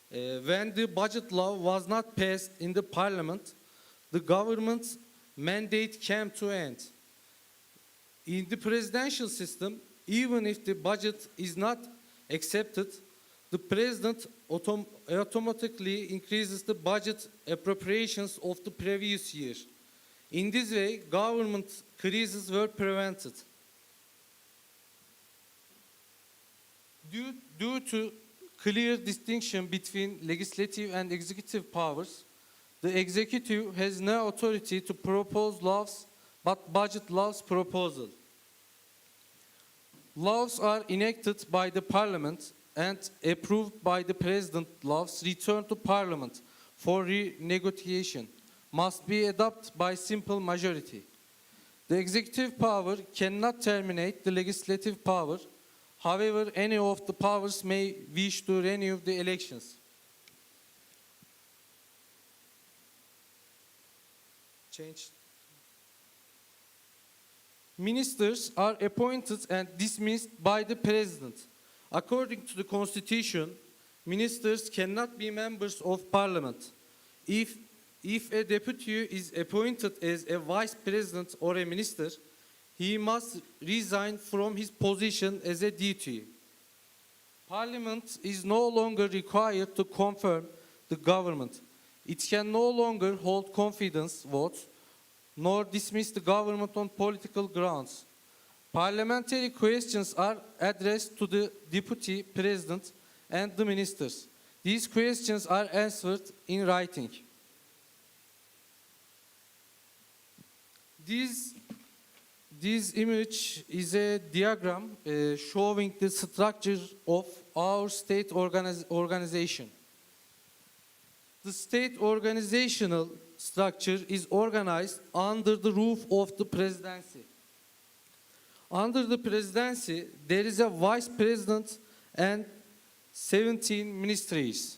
when the budget law was not passed in the parliament, the government's mandate came to end. In the presidential system, even if the budget is not accepted, the president automatically increases the budget appropriations of the previous year. In this way, government crises were prevented. Due to clear distinction between legislative and executive powers, the executive has no authority to propose laws, but budget laws proposal. Laws are enacted by the parliament and approved by the president. Laws returned to parliament for renegotiation must be adopted by simple majority. The executive power cannot terminate the legislative power. However, any of the powers may wish to renew the elections. Ministers are appointed and dismissed by the president. According to the constitution, ministers cannot be members of parliament. If a deputy is appointed as a vice president or a minister, he must resign from his position as a deputy. Parliament is no longer required to confirm the government. It can no longer hold confidence votes nor dismiss the government on political grounds. Parliamentary questions are addressed to the deputy president and the ministers. These questions are answered in writing. This image is a diagram showing the structure of our state organization. The state organizational structure is organized under the roof of the presidency. Under the presidency, there is a vice president and 17 ministries.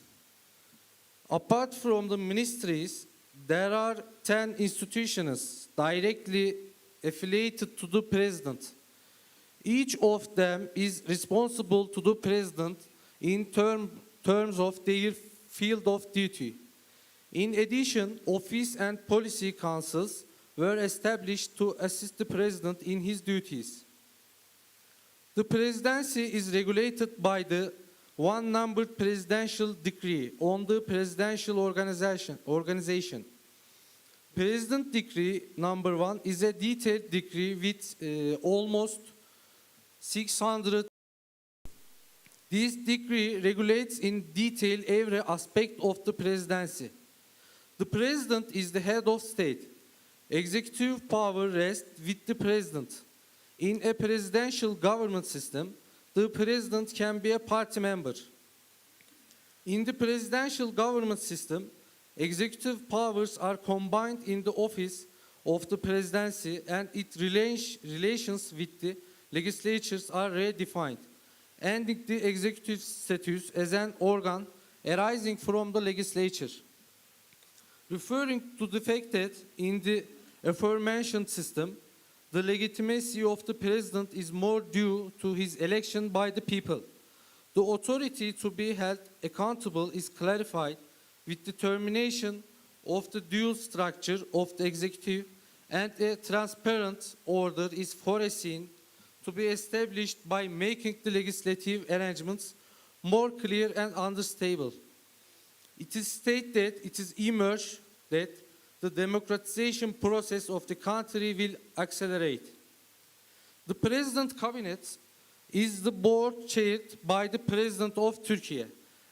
Apart from the ministries, there are 10 institutions directly affiliated to the president. Each of them is responsible to the president in terms of their field of duty. In addition, office and policy councils were established to assist the president in his duties. The presidency is regulated by the one-numbered presidential decree on the presidential organization. President Decree number 1 is a detailed decree with almost 600. This decree regulates in detail every aspect of the presidency. The president is the head of state. Executive power rests with the president. In a presidential government system, the president can be a party member. In the presidential government system, executive powers are combined in the office of the presidency and its relations with the legislatures are redefined, ending the executive status as an organ arising from the legislature. Referring to the fact that in the aforementioned system, the legitimacy of the president is more due to his election by the people. The authority to be held accountable is clarified with the termination of the dual structure of the executive, and a transparent order is foreseen to be established by making the legislative arrangements more clear and understandable. It is stated that it is emerged that the democratization process of the country will accelerate. The President Cabinet is the board chaired by the President of Turkey,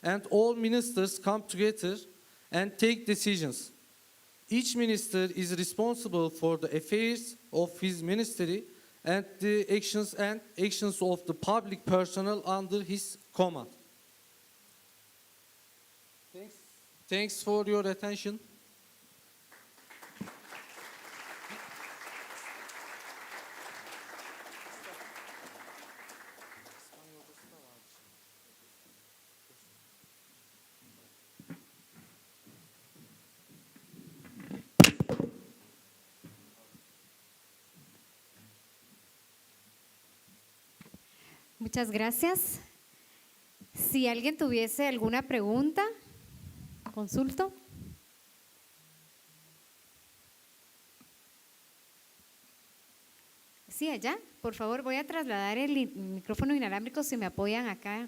and all ministers come together and take decisions. Each minister is responsible for the affairs of his ministry and the actions of the public personnel under his command. Thanks for your attention. Muchas gracias. Si alguien tuviese alguna pregunta, consulto. Sí, allá. Por favor, voy a trasladar el micrófono inalámbrico si me apoyan acá.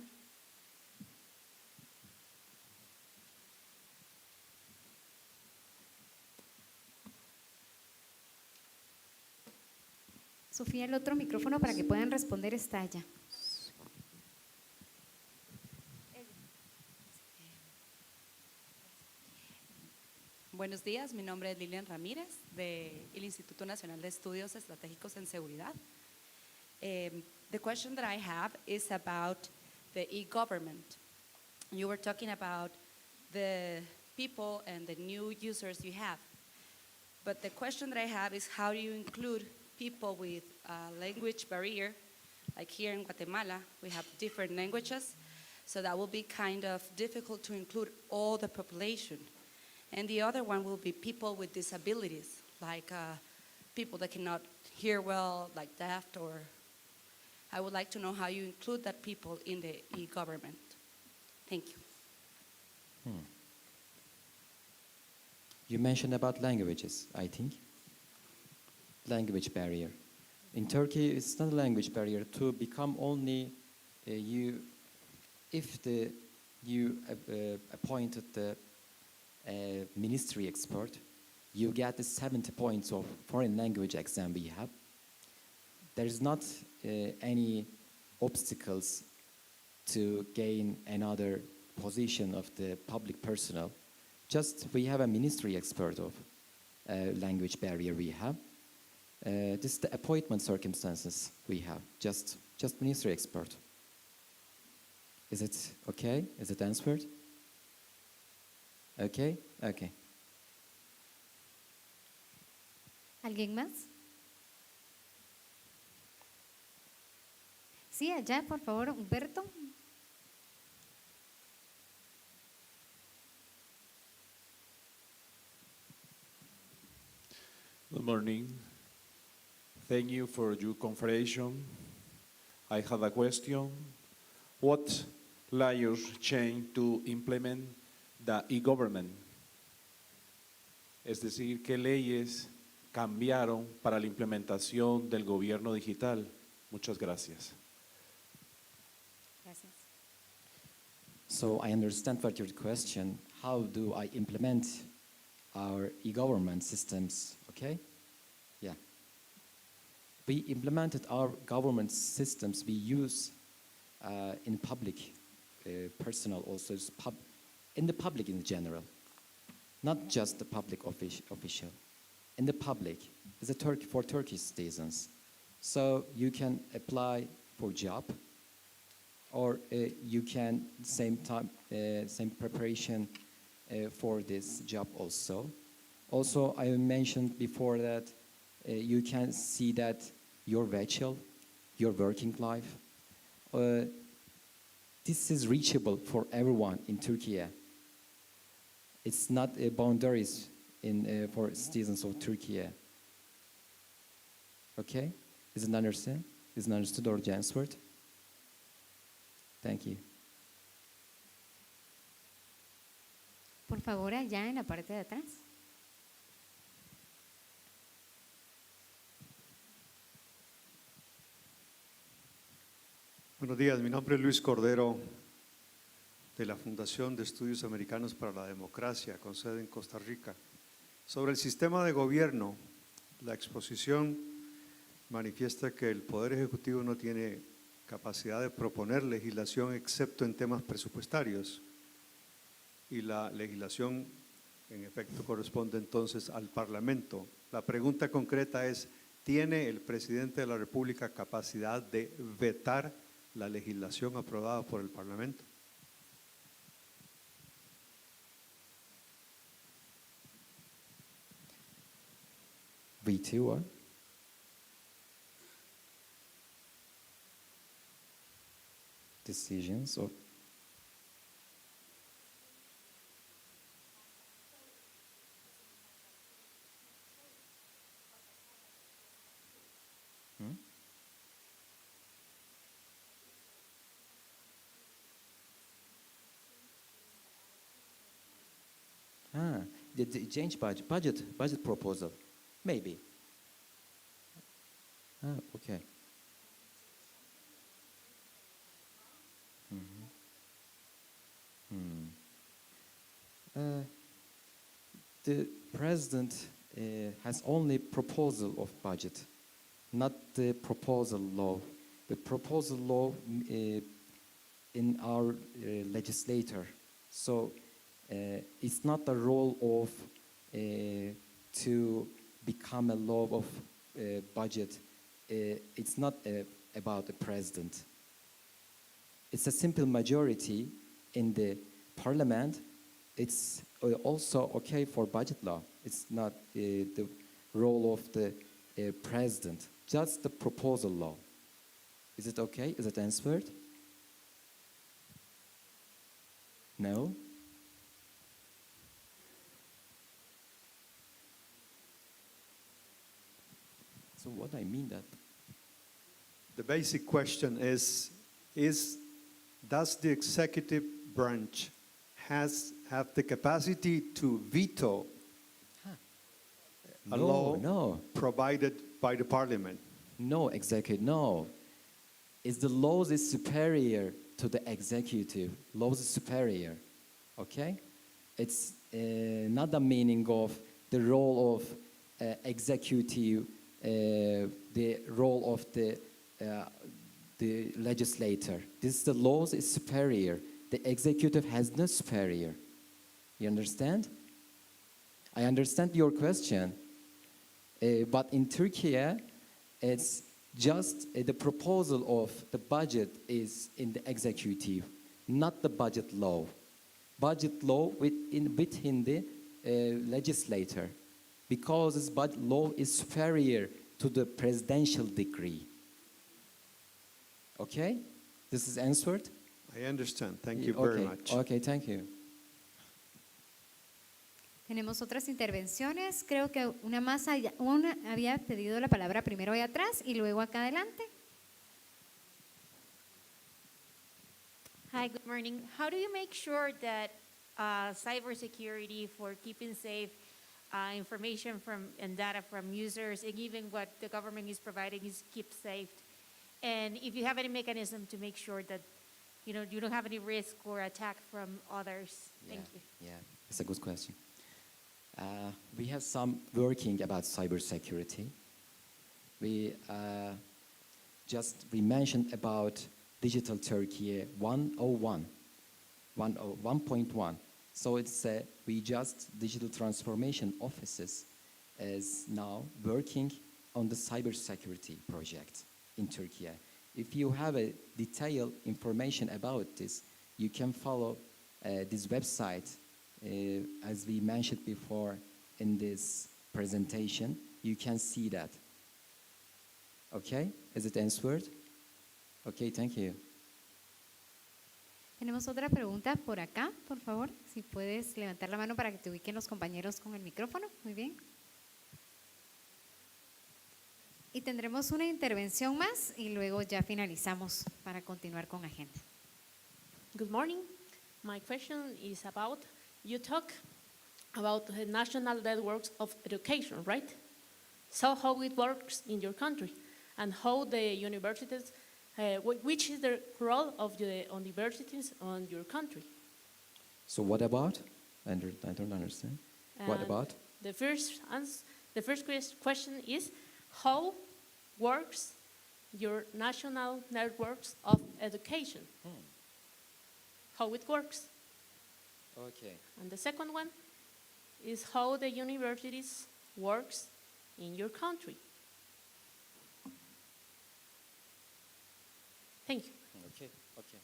Sofía, el otro micrófono para que puedan responder está allá. Buenos días, mi nombre es Lilian Ramírez del Instituto Nacional de Estudios Estratégicos en Seguridad. The question that I have is about the e-government. You were talking about the people and the new users you have. But the question that I have is, how do you include people with a language barrier? Like here in Guatemala, we have different languages, so that will be kind of difficult to include all the population. And the other one will be people with disabilities, like people that cannot hear well, like deaf, or I would like to know how you include that people in the e-government. Thank you. You mentioned about languages, I think. Language barrier. In Turkey, it's not a language barrier to become only if you appointed the ministry expert, you get the 70 points of foreign language exam we have. There is not any obstacles to gain another position of the public personnel. Just we have a ministry expert of language barrier we have. This is the appointment circumstances we have, just ministry expert. Is it okay? Is it answered? Okay? Okay. ¿Alguien más? Sí, allá, por favor, Humberto. morning. Thank you for your conference. I have a question. What layers change to implement the e-government? Es decir, ¿qué leyes cambiaron para la implementación del gobierno digital? Muchas gracias. Gracias. So I understand what your question. How do I implement our e-government systems? Okay? Yeah. We implemented our government systems we use in public, personal also, in the public in general. Not just the public official. In the public, is for Turkish citizens. So you can apply for job, or you can same preparation for this job also. Also, I mentioned before that you can see that your virtual, your working life, this is reachable for everyone in Turkey. It's not boundaries for citizens of Turkey. Okay? Is it understood? Is it understood or answered? Thank you. Por favor, allá en la parte de atrás. Buenos días, mi nombre es Luis Cordero, de la Fundación de Estudios Americanos para la Democracia, con sede en Costa Rica. Sobre el sistema de gobierno, la exposición manifiesta que el Poder Ejecutivo no tiene capacidad de proponer legislación excepto en temas presupuestarios, y la legislación en efecto corresponde entonces al Parlamento. La pregunta concreta es, ¿tiene el Presidente de la República capacidad de vetar la legislación aprobada por el Parlamento? V2, decisions of the change budget proposal, maybe. Okay. The president has only proposal of budget, not the proposal law. The proposal law in our legislator. So it's not the role of to become a law of budget. It's not about the president. It's a simple majority in the parliament. It's also okay for budget law. It's not the role of the president, just the proposal law. Is it okay? Is it answered? No? So what I mean that? The basic question is does the executive branch have the capacity to veto a law provided by the parliament? No, exactly, no. It's the laws is superior to the executive. Laws is superior, okay? It's not the meaning of the role of executive, the role of the legislator. This the laws is superior. The executive has no superior. You understand? I understand your question, but in Turkey, it's just the proposal of the budget is in the executive, not the budget law. Budget law within the legislator, because this budget law is superior to the presidential decree. Okay? This is answered? I understand. Thank you very much. Okay, thank you. Tenemos otras intervenciones. Creo que una más allá, una había pedido la palabra primero ahí atrás y luego acá adelante. Hi, good morning. How do you make sure that cybersecurity for keeping safe information from and data from users, and even what the government is providing is kept safe? And if you have any mechanism to make sure that you don't have any risk or attack from others? Thank you. Yeah, it's a good question. We have some working about cybersecurity. We mentioned about Digital Turkey 1.1. So it's we just digital transformation offices is now working on the cybersecurity project in Turkey. If you have a detailed information about this, you can follow this website. As we mentioned before in this presentation, you can see that. Okay, is it answered? Okay, thank you. Tenemos otra pregunta por acá, por favor. Si puedes levantar la mano para que te ubiquen los compañeros con el micrófono. Muy bien. Y tendremos una intervención más y luego ya finalizamos para continuar con agenda. Good morning. My question is about, you talk about the national networks of education, right? So how it works in your country and how the universities, which is the role of the universities on your country? So what about? I don't understand. What about? The first question is, how works your national networks of education? How it works? Okay. And the second one is how the universities works in your country. Thank you. Okay.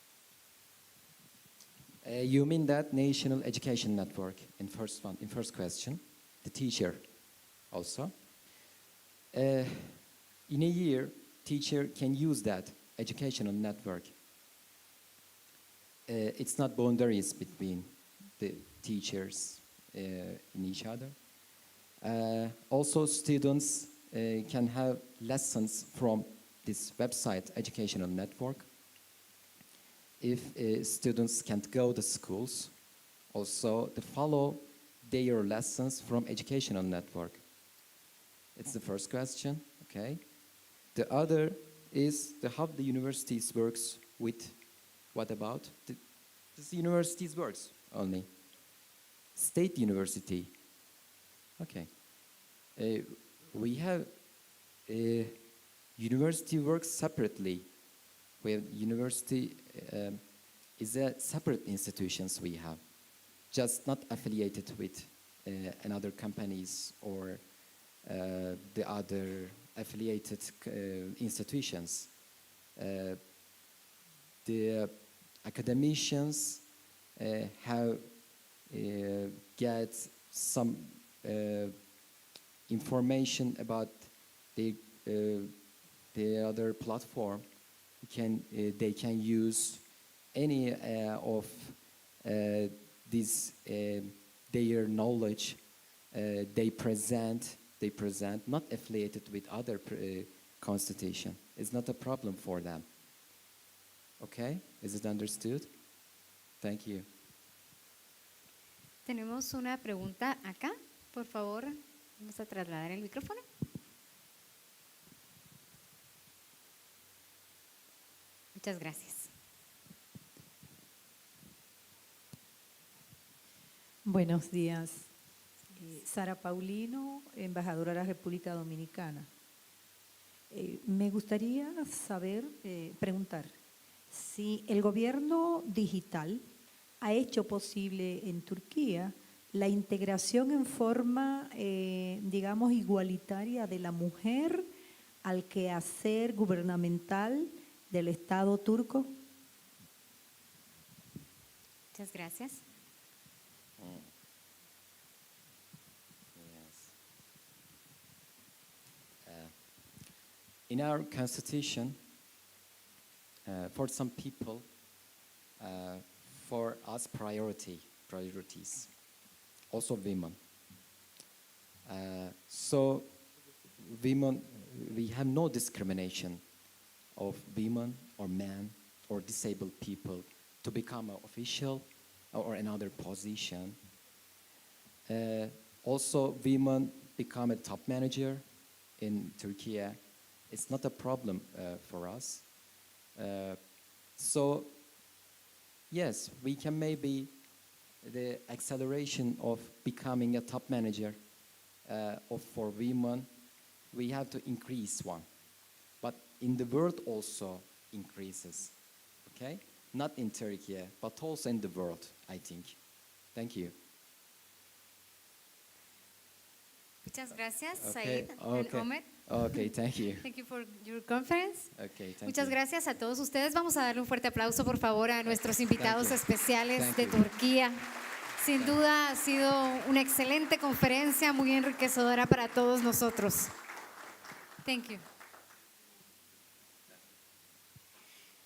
You mean that national education network in first question, the teacher also. In a year, teacher can use that educational network. It's not boundaries between the teachers in each other. Also, students can have lessons from this website educational network. If students can't go to schools, also they follow their lessons from educational network. It's the first question, okay? The other is how the universities works with, what about? This universities works only. State university, okay. We have university works separately. We have university is a separate institutions we have, just not affiliated with another companies or the other affiliated institutions. The academicians have get some information about the other platform. They can use any of this their knowledge. They present, not affiliated with other constitution. It's not a problem for them. Okay, is it understood? Thank you. Tenemos una pregunta acá, por favor, vamos a trasladar el micrófono. Muchas gracias. Buenos días. Sara Paulino, embajadora de la República Dominicana. Me gustaría saber, preguntar, si el gobierno digital ha hecho posible en Turquía la integración en forma, digamos, igualitaria de la mujer al quehacer gubernamental del Estado turco. Muchas gracias. In our constitution, for some people, for us priorities, also women, So women, we have no discrimination of women or men or disabled people to become an official or another position. Also, women become a top manager in Turkey. It's not a problem for us. So, yes, we can maybe the acceleration of becoming a top manager for women, we have to increase one. But in the world also increases, okay? Not in Turkey, but also in the world, I think. Thank you. Muchas gracias, Okay, Said and Omer. Okay, thank you. Thank you for your conference. Okay, thank Muchas you. gracias a todos ustedes. Vamos a darle un fuerte aplauso, por favor, a nuestros invitados you. especiales Thank de you. Turquía. Sin duda ha sido una excelente conferencia, muy enriquecedora para todos nosotros. Thank you.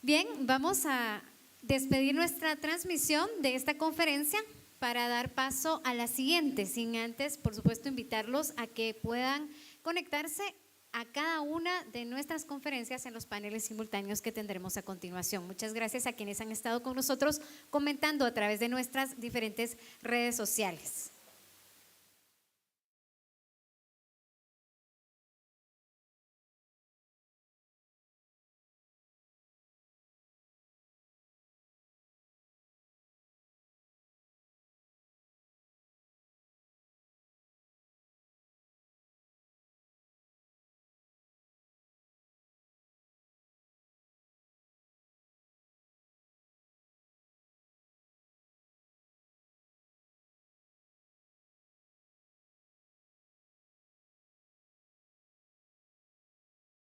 Bien, vamos a despedir nuestra transmisión de esta conferencia para dar paso a la siguiente, sin antes, por supuesto, invitarlos a que puedan conectarse a cada una de nuestras conferencias en los paneles simultáneos que tendremos a continuación. Muchas gracias a quienes han estado con nosotros comentando a través de nuestras diferentes redes sociales.